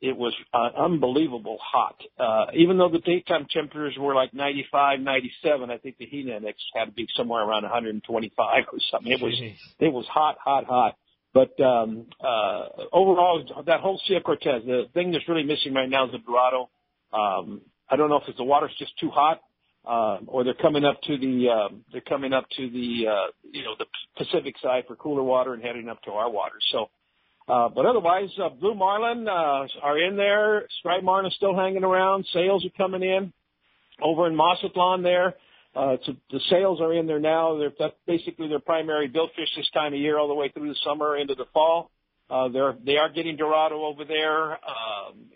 it was unbelievable hot. Even though the daytime temperatures were like 95, 97, I think the heat index had to be somewhere around 125 or something. It was hot. But overall, that whole Sea of Cortez, the thing that's really missing right now is the Dorado. I don't know if it's the water's just too hot, or they're coming up to the the Pacific side for cooler water and heading up to our waters. So. But otherwise, blue marlin are in there. Striped marlin is still hanging around. Sails are coming in. Over in Mazatlan there, the sails are in there now. That's basically their primary billfish this time of year, all the way through the summer into the fall. They are getting Dorado over there,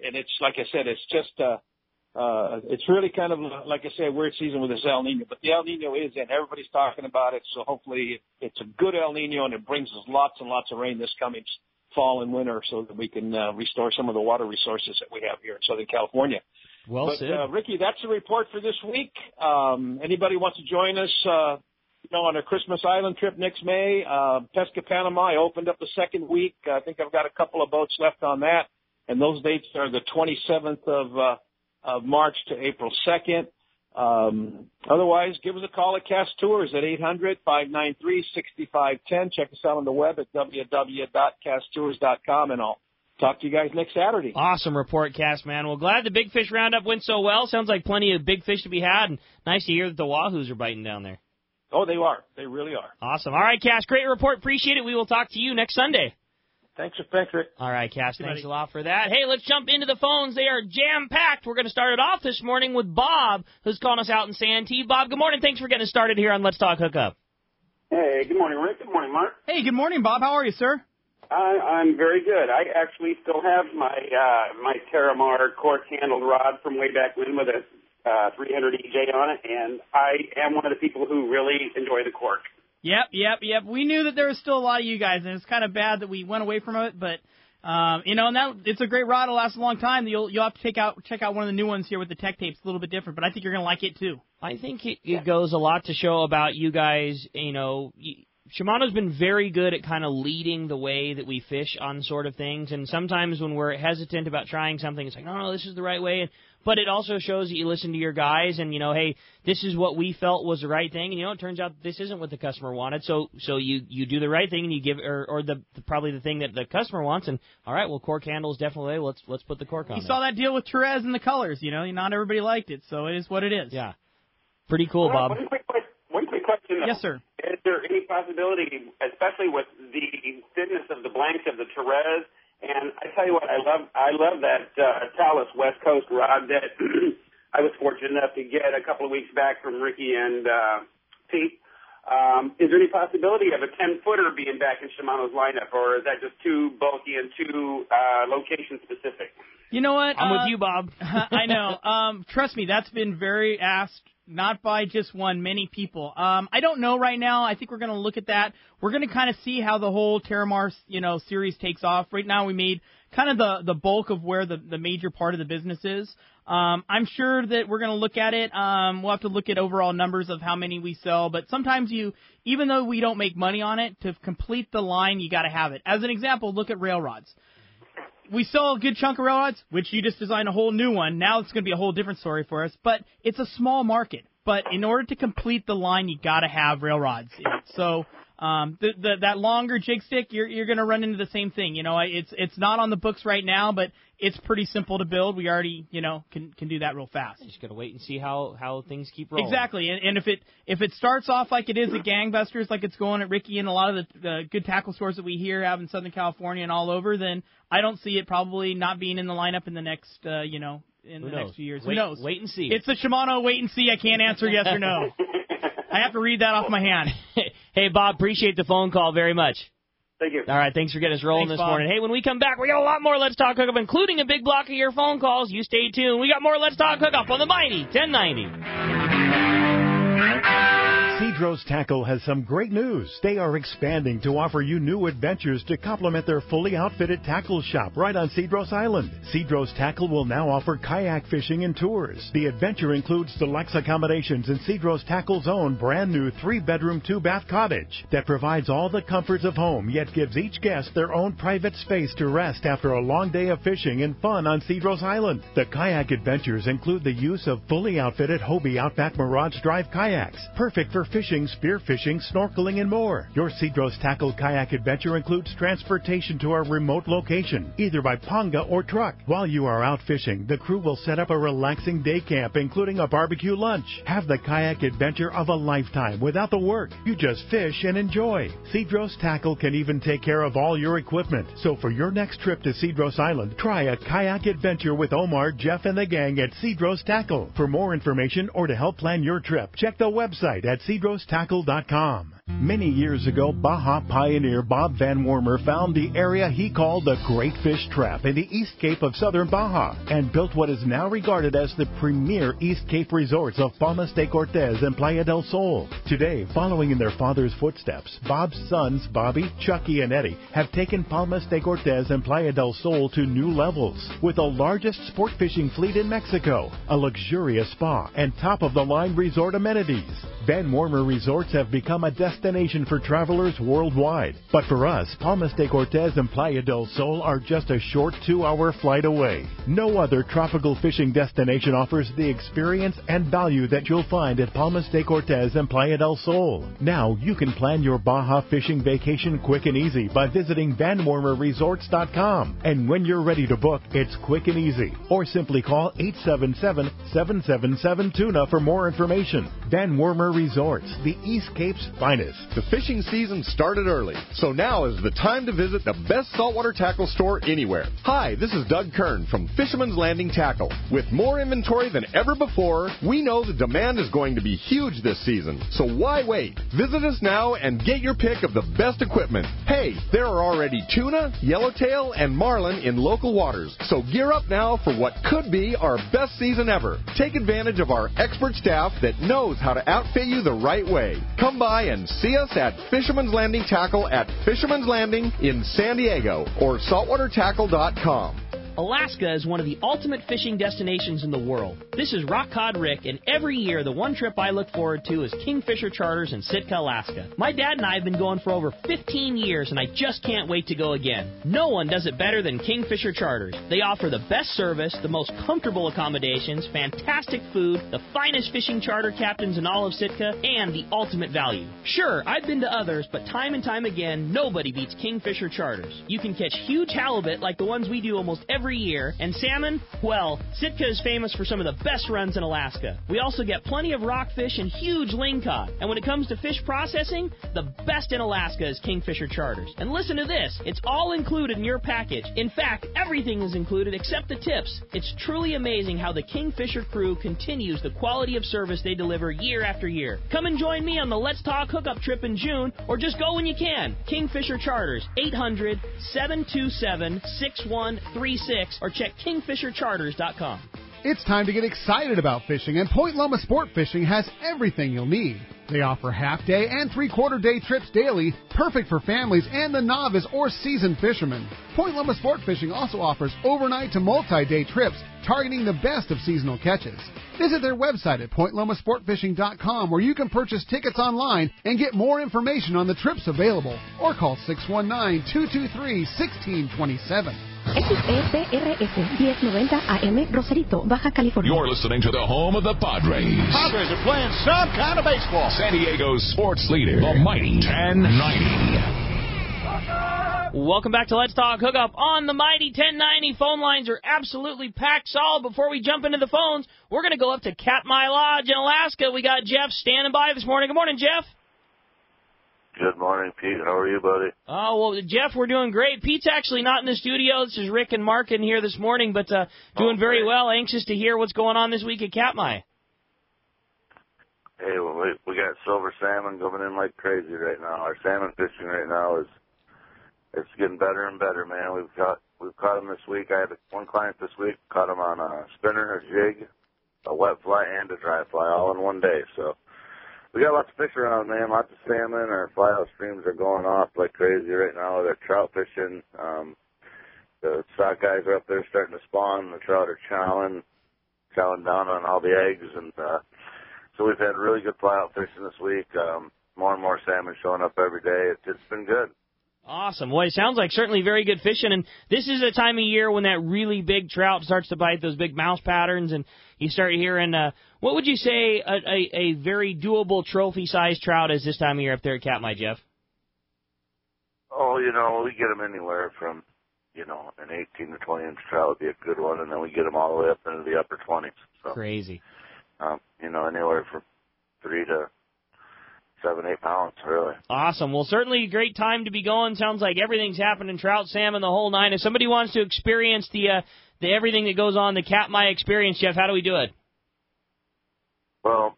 and it's like I said, it's just it's really kind of like I said, weird season with this El Nino. But the El Nino is in. Everybody's talking about it, so hopefully it's a good El Nino, and it brings us lots and lots of rain this coming fall and winter, so that we can restore some of the water resources that we have here in Southern California. Well said. Ricky, that's the report for this week. Anybody wants to join us, on our Christmas Island trip next May? Pesca Panama, I opened up the second week. I think I've got a couple of boats left on that, and those dates are the 27th of March to April 2nd. Otherwise, give us a call at Cast Tours at 800-593-6510. Check us out on the web at www.casttours.com, and I'll talk to you guys next Saturday. Awesome report, Cast man. Well, glad the Big Fish Roundup went so well. Sounds like plenty of big fish to be had, and nice to hear that the wahoos are biting down there. Oh, they are. They really are. Awesome. All right, Cast, great report. Appreciate it. We will talk to you next Sunday. Thanks, Rick. All right, Cass, thanks a lot for that. Hey, let's jump into the phones. They are jam-packed. We're going to start it off this morning with Bob, who's calling us out in Santee. Bob, good morning. Thanks for getting us started here on Let's Talk Hookup. Hey, good morning, Rick. Good morning, Mark. Hey, good morning, Bob. How are you, sir? I'm very good. I actually still have my my Terramar cork-handled rod from way back when with a 300 EJ on it, and I am one of the people who really enjoy the cork. Yep. We knew that there was still a lot of you guys, and it's kind of bad that we went away from it, but And it's a great rod. It'll last a long time. You'll have to check out one of the new ones here with the tech tapes. A little bit different, but I think you're going to like it too. I think it goes a lot to show about you guys. Shimano's been very good at kind of leading the way that we fish on sort of things, and sometimes when we're hesitant about trying something, it's like, no, this is the right way. But it also shows that you listen to your guys, and hey, this is what we felt was the right thing, and it turns out this isn't what the customer wanted. So you do the right thing, and you give probably the thing that the customer wants, and all right, well, cork handles definitely. Let's put the cork on. You saw that deal with Therese and the colors. Not everybody liked it, so it is what it is. Yeah, pretty cool, Bob. One quick question. Yes, sir. Is there any possibility, especially with the thinness of the blanks of the Therese? And I tell you what, I love that Talus West Coast rod that I was fortunate enough to get a couple of weeks back from Ricky and Pete. Is there any possibility of a 10-footer being back in Shimano's lineup, or is that just too bulky and too location specific? You know what? I'm with you, Bob. I know. Trust me, that's been very asked. Not by just one, many people. I don't know right now. I think we're going to look at that. We're going to kind of see how the whole Terramar, series takes off. Right now we made kind of the bulk of where the major part of the business is. I'm sure that we're going to look at it. We'll have to look at overall numbers of how many we sell. But sometimes even though we don't make money on it, to complete the line, you got to have it. As an example, look at rail rods. We sell a good chunk of rail rods, which you just designed a whole new one. Now it's going to be a whole different story for us. But it's a small market. But in order to complete the line, you got to have rail rods in it. So that longer jig stick, you're going to run into the same thing. It's not on the books right now, but it's pretty simple to build. We already can do that real fast. Just got to wait and see how things keep rolling. Exactly. And if it starts off like it is at Gangbusters, like it's going at Ricky and a lot of the good tackle stores that we hear have in Southern California and all over, then I don't see it probably not being in the lineup in the next next few years. Who knows? Wait and see. It's the Shimano wait and see. I can't answer yes or no. I have to read that off my hand. Hey, Bob, appreciate the phone call very much. Thank you. All right, thanks for getting us rolling this morning. Hey, when we come back, we got a lot more Let's Talk Hookup, including a big block of your phone calls. You stay tuned. We got more Let's Talk Hookup on the mighty 1090. Cedros Tackle has some great news. They are expanding to offer you new adventures to complement their fully outfitted tackle shop right on Cedros Island. Cedros Tackle will now offer kayak fishing and tours. The adventure includes deluxe accommodations in Cedros Tackle's own brand new 3-bedroom, 2-bath cottage that provides all the comforts of home, yet gives each guest their own private space to rest after a long day of fishing and fun on Cedros Island. The kayak adventures include the use of fully outfitted Hobie Outback Mirage Drive kayaks, perfect for fishing, spearfishing, snorkeling, and more. Your Cedros Tackle kayak adventure includes transportation to a remote location, either by Ponga or truck. While you are out fishing, the crew will set up a relaxing day camp, including a barbecue lunch. Have the kayak adventure of a lifetime without the work. You just fish and enjoy. Cedros Tackle can even take care of all your equipment. So for your next trip to Cedros Island, try a kayak adventure with Omar, Jeff, and the gang at Cedros Tackle. For more information or to help plan your trip, check the website at cedrostackle.com. Many years ago, Baja pioneer Bob Van Wormer found the area he called the Great Fish Trap in the East Cape of southern Baja and built what is now regarded as the premier East Cape resorts of Palmas de Cortez and Playa del Sol. Today, following in their father's footsteps, Bob's sons, Bobby, Chucky, and Eddie, have taken Palmas de Cortez and Playa del Sol to new levels. With the largest sport fishing fleet in Mexico, a luxurious spa, and top-of-the-line resort amenities, Van Wormer Resorts have become a destination for travelers worldwide. But for us, Palmas de Cortez and Playa del Sol are just a short 2-hour flight away. No other tropical fishing destination offers the experience and value that you'll find at Palmas de Cortez and Playa del Sol. Now you can plan your Baja fishing vacation quick and easy by visiting VanWormerResorts.com. And when you're ready to book, it's quick and easy. Or simply call 877-777-TUNA for more information. Van Wormer Resorts, the East Cape's finest. The fishing season started early, so now is the time to visit the best saltwater tackle store anywhere. Hi, this is Doug Kern from Fisherman's Landing Tackle. With more inventory than ever before, we know the demand is going to be huge this season. So why wait? Visit us now and get your pick of the best equipment. Hey, there are already tuna, yellowtail, and marlin in local waters. So gear up now for what could be our best season ever. Take advantage of our expert staff that knows how to outfit get you the right way. Come by and see us at Fisherman's Landing Tackle at Fisherman's Landing in San Diego or saltwatertackle.com. Alaska is one of the ultimate fishing destinations in the world. This is Rock Cod Rick, and every year the one trip I look forward to is Kingfisher Charters in Sitka, Alaska. My dad and I have been going for over 15 years, and I just can't wait to go again. No one does it better than Kingfisher Charters. They offer the best service, the most comfortable accommodations, fantastic food, the finest fishing charter captains in all of Sitka, and the ultimate value. Sure, I've been to others, but time and time again, nobody beats Kingfisher Charters. You can catch huge halibut like the ones we do almost every year, and salmon, well, Sitka is famous for some of the best runs in Alaska. We also get plenty of rockfish and huge lingcod. And when it comes to fish processing, the best in Alaska is Kingfisher Charters. And listen to this, it's all included in your package. In fact, everything is included except the tips. It's truly amazing how the Kingfisher crew continues the quality of service they deliver year after year. Come and join me on the Let's Talk Hookup trip in June, or just go when you can. Kingfisher Charters, 800-727-6136, or check kingfishercharters.com. It's time to get excited about fishing, and Point Loma Sport Fishing has everything you'll need. They offer half-day and three-quarter-day trips daily, perfect for families and the novice or seasoned fishermen. Point Loma Sport Fishing also offers overnight to multi-day trips, targeting the best of seasonal catches. Visit their website at pointlomasportfishing.com, where you can purchase tickets online and get more information on the trips available, or call 619-223-1627. XEPRS 1090 AM, Rosarito, Baja California. You're listening to the home of the Padres. Padres are playing some kind of baseball. San Diego's sports leader, the mighty 1090. Welcome back to Let's Talk Hookup on the mighty 1090. Phone lines are absolutely packed solid. Before we jump into the phones, we're going to go up to Katmai Lodge in Alaska. We got Jeff standing by this morning. Good morning, Jeff. Good morning, Pete. How are you, buddy? Oh, well, Jeff, we're doing great. Pete's actually not in the studio. This is Rick and Mark in here this morning, but doing very well. Anxious to hear what's going on this week at Katmai. Hey, well, we got silver salmon coming in like crazy right now. Our salmon fishing right now it's getting better and better, man. We've caught them this week. I had one client this week, caught them on a spinner, a jig, a wet fly, and a dry fly all in one day, so. We got lots of fish around, man. Lots of salmon. Our fly-out streams are going off like crazy right now. They're trout fishing. The stock guys are up there starting to spawn. The trout are chowing down on all the eggs. And so we've had really good fly-out fishing this week. More and more salmon showing up every day. It's been good. Awesome. Well, it sounds like certainly very good fishing, and this is a time of year when that really big trout starts to bite those big mouse patterns, and you start hearing, what would you say a very doable trophy-sized trout is this time of year up there at Katmai, Jeff? Oh, we get them anywhere from, an 18 to 20-inch trout would be a good one, and then we get them all the way up into the upper 20s. So, crazy. Anywhere from 3 to 7, 8 pounds, really. Awesome. Well, certainly a great time to be going. Sounds like everything's happening, trout, salmon, the whole nine. If somebody wants to experience the everything that goes on, the Katmai experience, Jeff, how do we do it? Well,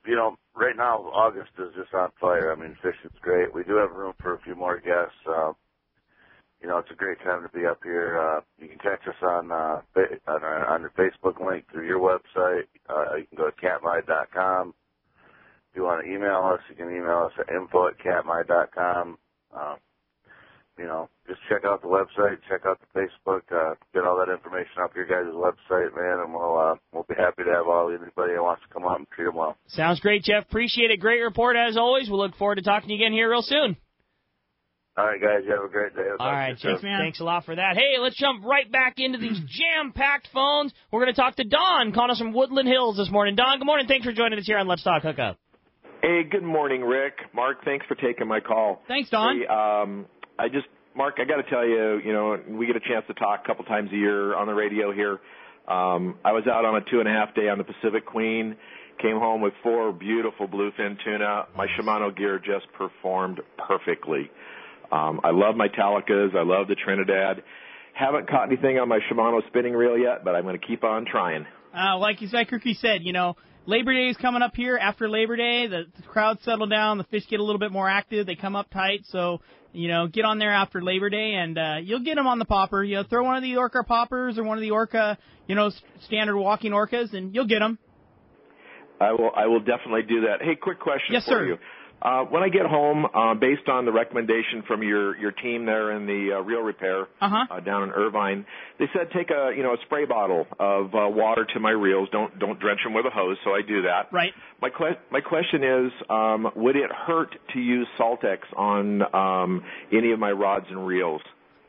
right now, August is just on fire. I mean, fishing's great. We do have room for a few more guests. It's a great time to be up here. You can catch us on our Facebook link through your website. You can go to katmai.com. If you want to email us, you can email us at info@katmai.com. Just check out the website, check out the Facebook, get all that information off your guys' website, man, and we'll be happy to have anybody that wants to come out and treat them well. Sounds great, Jeff. Appreciate it. Great report, as always. We'll look forward to talking to you again here real soon. All right, guys. You have a great day. All right, Jeff. Thanks a lot for that. Hey, let's jump right back into these jam-packed phones. We're going to talk to Don, calling us from Woodland Hills this morning. Don, good morning. Thanks for joining us here on Let's Talk Hookup. Hey, good morning, Rick. Mark, thanks for taking my call. Thanks, Don. Hey, Mark, I got to tell you, we get a chance to talk a couple times a year on the radio here. I was out on a 2.5 day on the Pacific Queen, came home with 4 beautiful bluefin tuna. My Shimano gear just performed perfectly. I love my Talicas. I love the Trinidad. Haven't caught anything on my Shimano spinning reel yet, but I'm going to keep on trying. Like Rookie said, Labor Day is coming up here. After Labor Day, the crowds settle down. The fish get a little bit more active. They come up tight. So, get on there after Labor Day, and you'll get them on the popper. Throw one of the Orca poppers or one of the Orca, standard walking Orcas, and you'll get them. I will definitely do that. Hey, quick question Yes, for sir. you. When I get home, based on the recommendation from your team there in the reel repair down in Irvine, they said take a spray bottle of water to my reels. Don't drench them with a hose, so I do that. Right. My question is, would it hurt to use Saltex on any of my rods and reels?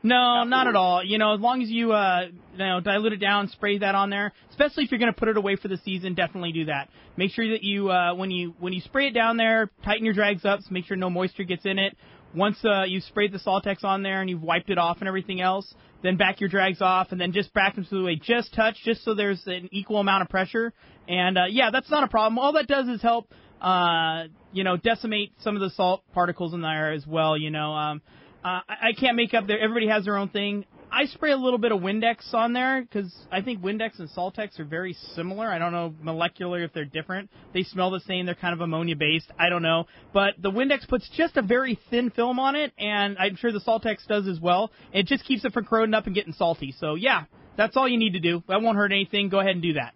No, not at all. As long as you dilute it down, spray that on there. Especially if you're going to put it away for the season, definitely do that. Make sure that you when you spray it down there, tighten your drags up, so make sure no moisture gets in it. Once you've sprayed the Saltex on there and you've wiped it off and everything else, then back your drags off and then just back them to the way just touch, just so there's an equal amount of pressure. And that's not a problem. All that does is help decimate some of the salt particles in there as well. I can't make up there. Everybody has their own thing. I spray a little bit of Windex on there because I think Windex and Saltex are very similar. I don't know molecularly if they're different. They smell the same. They're kind of ammonia-based. I don't know. But the Windex puts just a very thin film on it, and I'm sure the Saltex does as well. It just keeps it from corroding up and getting salty. So, yeah, that's all you need to do. That won't hurt anything. Go ahead and do that.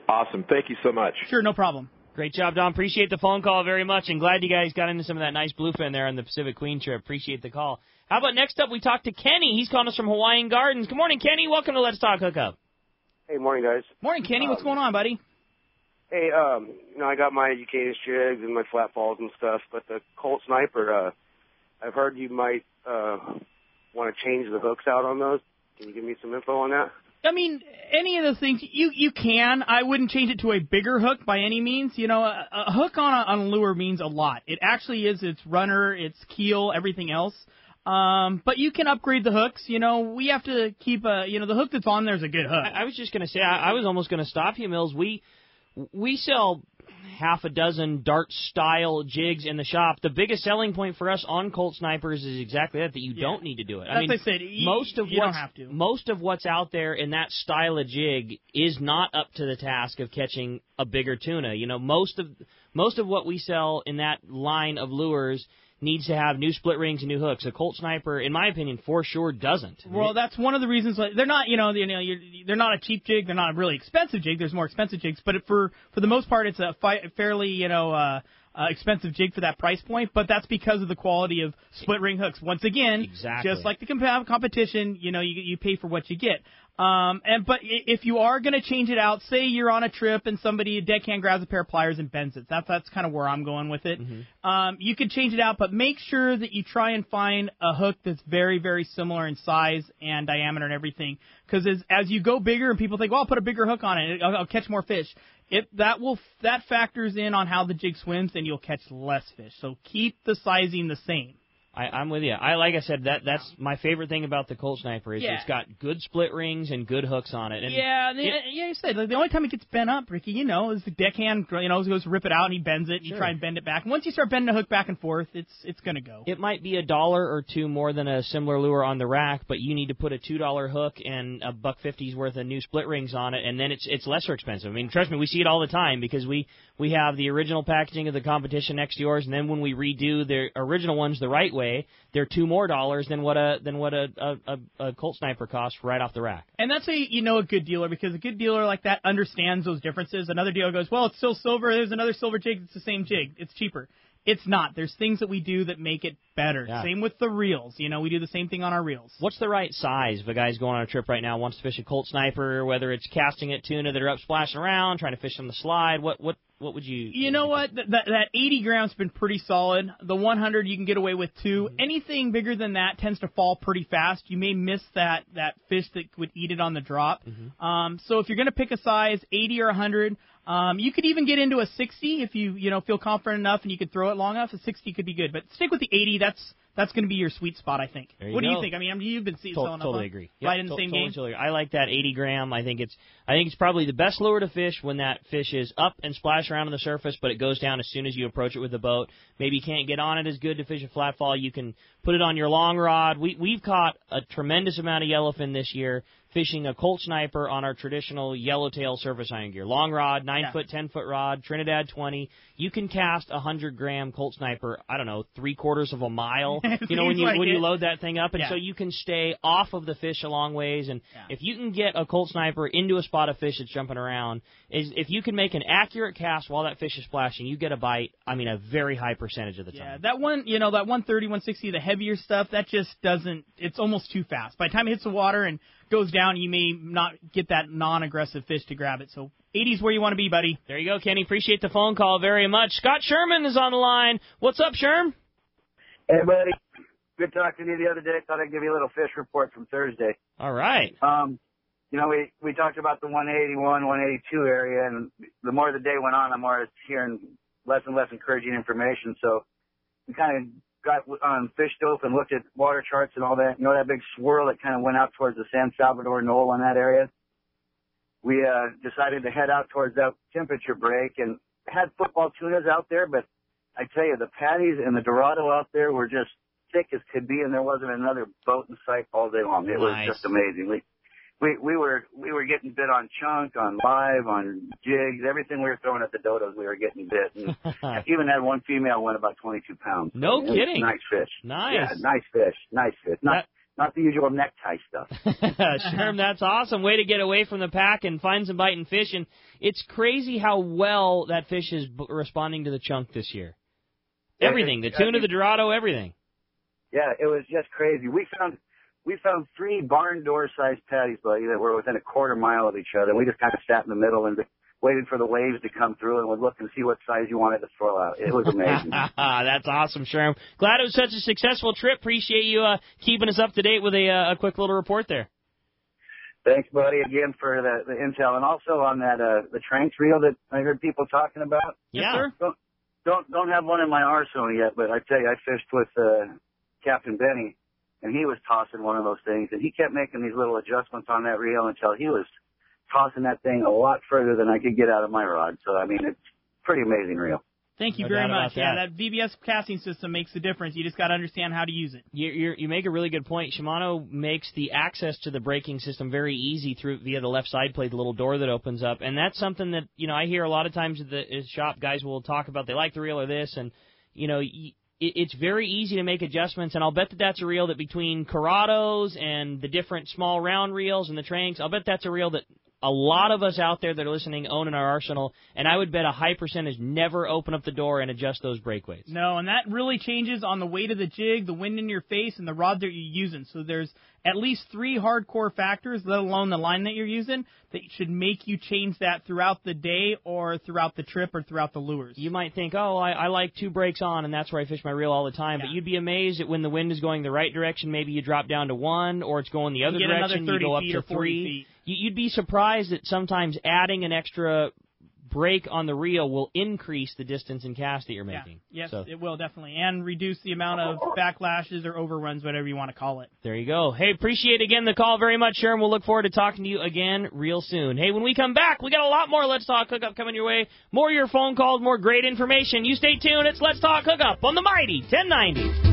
Awesome. Thank you so much. Sure, no problem. Great job, Don. Appreciate the phone call very much, and glad you guys got into some of that nice bluefin there on the Pacific Queen trip. Appreciate the call. How about next up, we talk to Kenny. He's calling us from Hawaiian Gardens. Good morning, Kenny. Welcome to Let's Talk Hookup. Hey, morning, guys. Morning, Kenny. What's going on, buddy? Hey, I got my Eucatus jigs and my flat falls and stuff, but the Colt Sniper, I've heard you might want to change the hooks out on those. Can you give me some info on that? I mean, any of those things, you can. I wouldn't change it to a bigger hook by any means. A hook on a lure means a lot. It actually is its runner, its keel, everything else. But you can upgrade the hooks. We have to keep the hook that's on there is a good hook. I was just going to say, I was almost going to stop you, Mills. We sell half a dozen dart-style jigs in the shop. The biggest selling point for us on Colt Snipers is exactly that you don't need to do it. As I said, you don't have to. Most of what's out there in that style of jig is not up to the task of catching a bigger tuna. Most of what we sell in that line of lures needs to have new split rings and new hooks. A Colt Sniper, in my opinion, for sure doesn't. Well, that's one of the reasons they're not, they're not a cheap jig. They're not a really expensive jig. There's more expensive jigs, but for the most part, it's a fairly, expensive jig for that price point. But that's because of the quality of split ring hooks. Once again, just like the competition, you pay for what you get. But if you are going to change it out, say you're on a trip and a deckhand grabs a pair of pliers and bends it. That's kind of where I'm going with it. Mm-hmm. You could change it out, but make sure that you try and find a hook that's very, very similar in size and diameter and everything. Because as you go bigger and people think, well, I'll put a bigger hook on it, I'll catch more fish. That factors in on how the jig swims, and you'll catch less fish. So keep the sizing the same. I'm with you. Like I said, that's my favorite thing about the Colt Sniper is it's got good split rings and good hooks on it. And you said the only time it gets bent up, Ricky, is the deckhand, goes to rip it out and he bends it. And you try and bend it back. And once you start bending the hook back and forth, it's going to go. It might be $1 or $2 more than a similar lure on the rack, but you need to put a $2 hook and $1.50's worth of new split rings on it, and then it's lesser expensive. I mean, trust me, we see it all the time because we have the original packaging of the competition next to yours, and then when we redo the original ones the right way, they're $2 more than what a Colt Sniper costs right off the rack. And that's a good dealer, because a good dealer like that understands those differences. Another dealer goes, well, it's still silver. There's another silver jig. It's the same jig. It's cheaper. It's not. There's things that we do that make it better. Yeah. Same with the reels. We do the same thing on our reels. What's the right size if a guy's going on a trip right now, wants to fish a Colt Sniper, whether it's casting at tuna that are up splashing around, trying to fish on the slide? What would you... You know what? That 80 grams has been pretty solid. The 100 you can get away with too. Mm-hmm. Anything bigger than that tends to fall pretty fast. You may miss that fish that would eat it on the drop. Mm-hmm. So if you're going to pick a size, 80 or 100... you could even get into a 60 if you feel confident enough and you could throw it long enough. A 60 could be good, but stick with the 80. That's going to be your sweet spot, I think. What do you think? I mean, you've been selling totally agree. Right in the same game. Totally. I like that 80 gram. I think it's probably the best lure to fish when that fish is up and splash around on the surface, but it goes down as soon as you approach it with the boat. Maybe you can't get on it as good to fish a flat fall. You can put it on your long rod. We've caught a tremendous amount of yellowfin this year fishing a Colt Sniper on our traditional yellowtail surface iron gear. Long rod, 9-foot, 10-foot rod, Trinidad 20. You can cast a 100-gram Colt Sniper, I don't know, 3/4 of a mile, you know, when you load that thing up. And so you can stay off of the fish a long ways. And if you can get a Colt Sniper into a spot of fish that's jumping around, if you can make an accurate cast while that fish is splashing, you get a bite, I mean, a very high percentage of the time. Yeah, that one, you know, that 130, 160, the heavier stuff, that just doesn't, it's almost too fast. By the time it hits the water and goes down, you may not get that non-aggressive fish to grab it. So 80's where you want to be, buddy. There you go, Kenny. Appreciate the phone call very much. Scott Sherman is on the line. What's up, Sherm? Hey, buddy. Good talking to you the other day. Thought I'd give you a little fish report from Thursday. All right. You know, we talked about the 181, 182 area, and the more the day went on, the more I was hearing less and less encouraging information. So we kind of got on Fish Dope and looked at water charts and all that. You know that big swirl that kind of went out towards the San Salvador Knoll on that area? We decided to head out towards that temperature break and had football tunas out there, but I tell you, the patties and the Dorado out there were just thick as could be, and there wasn't another boat in sight all day long. It was just amazing. We were getting bit on chunk, on live, on jigs, everything we were throwing at the dodos, we were getting bit. And I even had one female went about 22 pounds. No kidding. Nice fish. Nice. Yeah, nice fish. Nice fish. Not the usual necktie stuff. Sherm, that's awesome. Way to get away from the pack and find some biting fish. And it's crazy how well that fish is responding to the chunk this year. Everything. The tuna, the Dorado, everything. Yeah, it was just crazy. We found 3 barn door sized patties, buddy, that were within a quarter mile of each other. We just kind of sat in the middle and waited for the waves to come through and would look and see what size you wanted to throw out. It was amazing. That's awesome, Sherm. Glad it was such a successful trip. Appreciate you keeping us up to date with a quick little report there. Thanks, buddy, again for the intel, and also on that the trank reel that I heard people talking about. Yeah. Don't have one in my arsenal yet, but I tell you, I fished with Captain Benny, and he was tossing one of those things, and he kept making these little adjustments on that reel until he was tossing that thing a lot further than I could get out of my rod. So, I mean, it's pretty amazing reel. Thank you very much. Yeah, that VBS casting system makes a difference. You just got to understand how to use it. You make a really good point. Shimano makes the access to the braking system very easy via the left side plate, the little door that opens up, and that's something that I hear a lot of times at the shop. Guys will talk about they like the reel or this, and it's very easy to make adjustments, and I'll bet that's a reel that between Corrados and the different small round reels and the tranks, I'll bet that's a reel that a lot of us out there that are listening own in our arsenal, and I would bet a high percentage never open up the door and adjust those breakaways. No, and that really changes on the weight of the jig, the wind in your face, and the rod that you're using. So there's at least 3 hardcore factors, let alone the line that you're using, that should make you change that throughout the day or throughout the trip or throughout the lures. You might think, I like 2 breaks on, and that's where I fish my reel all the time. Yeah. But you'd be amazed at when the wind is going the right direction, maybe you drop down to 1, or it's going the other direction, you go up to 3. You'd be surprised that sometimes adding an extra break on the reel will increase the distance and cast that you're making. Yes, it will, definitely. And reduce the amount of backlashes or overruns, whatever you want to call it. There you go. Hey, appreciate again the call very much, Sherm. We'll look forward to talking to you again real soon. Hey, when we come back, we got a lot more Let's Talk Hookup coming your way. More of your phone calls, more great information. You stay tuned. It's Let's Talk Hookup on the mighty 1090.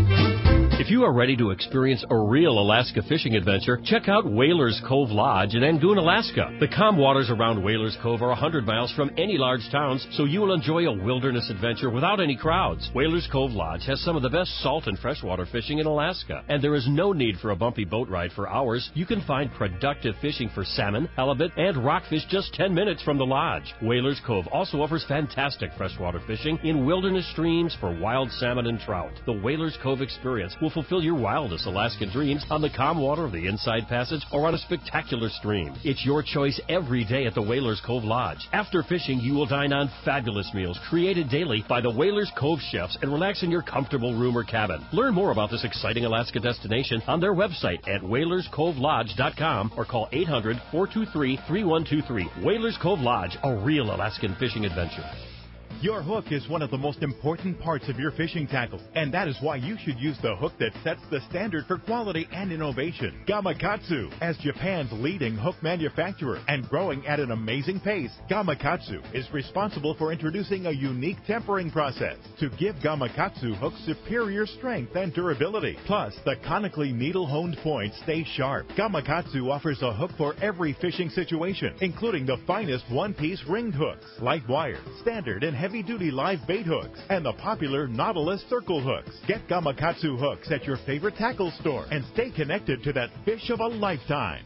If you are ready to experience a real Alaska fishing adventure, check out Whalers Cove Lodge in Angoon, Alaska. The calm waters around Whalers Cove are 100 miles from any large towns, so you will enjoy a wilderness adventure without any crowds. Whalers Cove Lodge has some of the best salt and freshwater fishing in Alaska, and there is no need for a bumpy boat ride for hours. You can find productive fishing for salmon, halibut, and rockfish just 10 minutes from the lodge. Whalers Cove also offers fantastic freshwater fishing in wilderness streams for wild salmon and trout. The Whalers Cove experience will fulfill your wildest Alaskan dreams on the calm water of the Inside Passage or on a spectacular stream. It's your choice every day at the Whalers Cove Lodge. After fishing, you will dine on fabulous meals created daily by the Whalers Cove chefs and relax in your comfortable room or cabin. Learn more about this exciting Alaska destination on their website at whalerscovelodge.com or call 800-423-3123. Whalers Cove Lodge, a real Alaskan fishing adventure. Your hook is one of the most important parts of your fishing tackle, and that is why you should use the hook that sets the standard for quality and innovation. Gamakatsu. As Japan's leading hook manufacturer and growing at an amazing pace, Gamakatsu is responsible for introducing a unique tempering process to give Gamakatsu hooks superior strength and durability. Plus, the conically needle-honed points stay sharp. Gamakatsu offers a hook for every fishing situation, including the finest one-piece ringed hooks, light wire, standard and heavy-duty live bait hooks, and the popular Nautilus circle hooks. Get Gamakatsu hooks at your favorite tackle store and stay connected to that fish of a lifetime.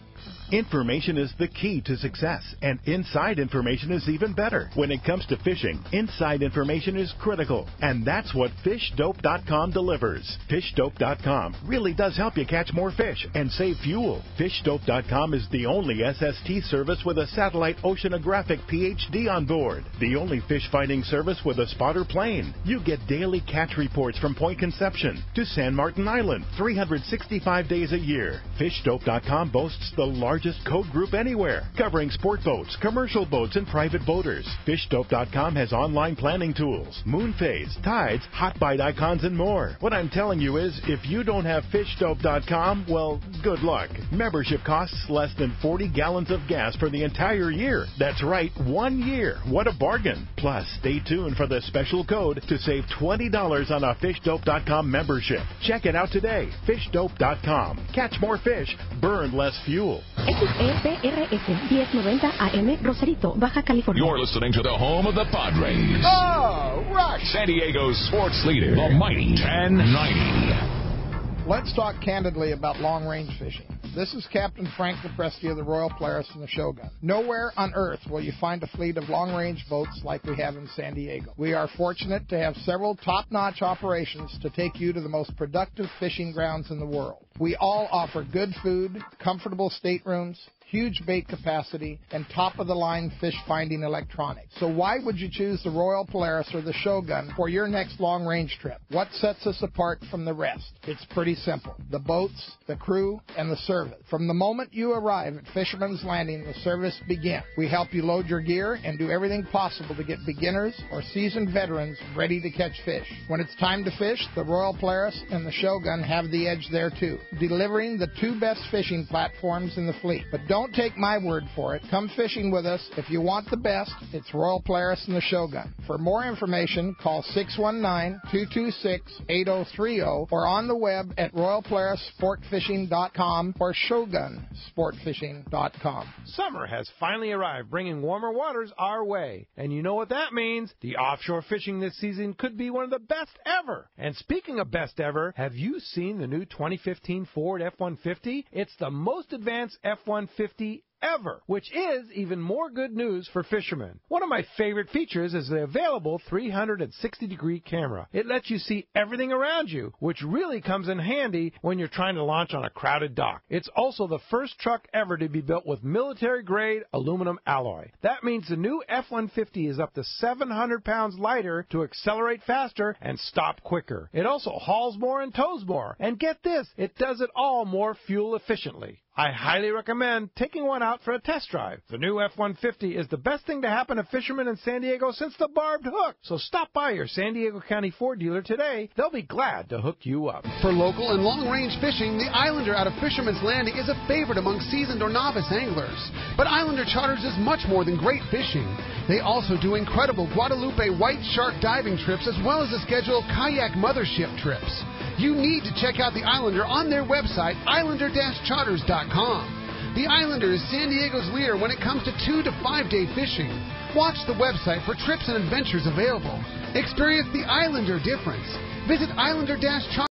Information is the key to success, and inside information is even better. When it comes to fishing, inside information is critical, and that's what FishDope.com delivers. FishDope.com really does help you catch more fish and save fuel. FishDope.com is the only SST service with a satellite oceanographic PhD on board, the only fish finding service with a spotter plane. You get daily catch reports from Point Conception to San Martin Island, 365 days a year. FishDope.com boasts the largest code group anywhere, covering sport boats, commercial boats, and private boaters. FishDope.com has online planning tools, moon phase, tides, hot bite icons, and more. What I'm telling you is, if you don't have FishDope.com, well, good luck. Membership costs less than 40 gallons of gas for the entire year. That's right, 1 year. What a bargain. Plus, stay tuned for the special code to save $20 on a FishDope.com membership. Check it out today. FishDope.com. Catch more fish, burn less fuel. XEPRS 1090 AM, Rosarito, Baja California. You're listening to the home of the Padres. Oh, rush! San Diego's sports leader, the mighty 1090. Let's talk candidly about long-range fishing. This is Captain Frank DePresti of the Royal Polaris and the Shogun. Nowhere on earth will you find a fleet of long-range boats like we have in San Diego. We are fortunate to have several top-notch operations to take you to the most productive fishing grounds in the world. We all offer good food, comfortable staterooms, huge bait capacity, and top-of-the-line fish-finding electronics. So why would you choose the Royal Polaris or the Shogun for your next long-range trip? What sets us apart from the rest? It's pretty simple. The boats, the crew, and the service. From the moment you arrive at Fisherman's Landing, the service begins. We help you load your gear and do everything possible to get beginners or seasoned veterans ready to catch fish. When it's time to fish, the Royal Polaris and the Shogun have the edge there too, delivering the two best fishing platforms in the fleet. But don't take my word for it. Come fishing with us. If you want the best, it's Royal Polaris and the Shogun. For more information, call 619-226-8030 or on the web at royalpolarissportfishing.com or shogunsportfishing.com. Summer has finally arrived, bringing warmer waters our way. And you know what that means? The offshore fishing this season could be one of the best ever. And speaking of best ever, have you seen the new 2015 Ford F-150? It's the most advanced F-150 ever, which is even more good news for fishermen. One of my favorite features is the available 360-degree camera. It lets you see everything around you, which really comes in handy when you're trying to launch on a crowded dock. It's also the first truck ever to be built with military-grade aluminum alloy. That means the new F-150 is up to 700 pounds lighter to accelerate faster and stop quicker. It also hauls more and tows more. And get this, it does it all more fuel efficiently. I highly recommend taking one out for a test drive. The new F-150 is the best thing to happen to fishermen in San Diego since the barbed hook. So stop by your San Diego County Ford dealer today. They'll be glad to hook you up. For local and long-range fishing, the Islander out of Fisherman's Landing is a favorite among seasoned or novice anglers. But Islander Charters is much more than great fishing. They also do incredible Guadalupe white shark diving trips as well as a schedule of kayak mothership trips. You need to check out the Islander on their website, islander-charters.com. The Islander is San Diego's leader when it comes to 2 to 5 day fishing. Watch the website for trips and adventures available. Experience the Islander difference. Visit islander-charters.com.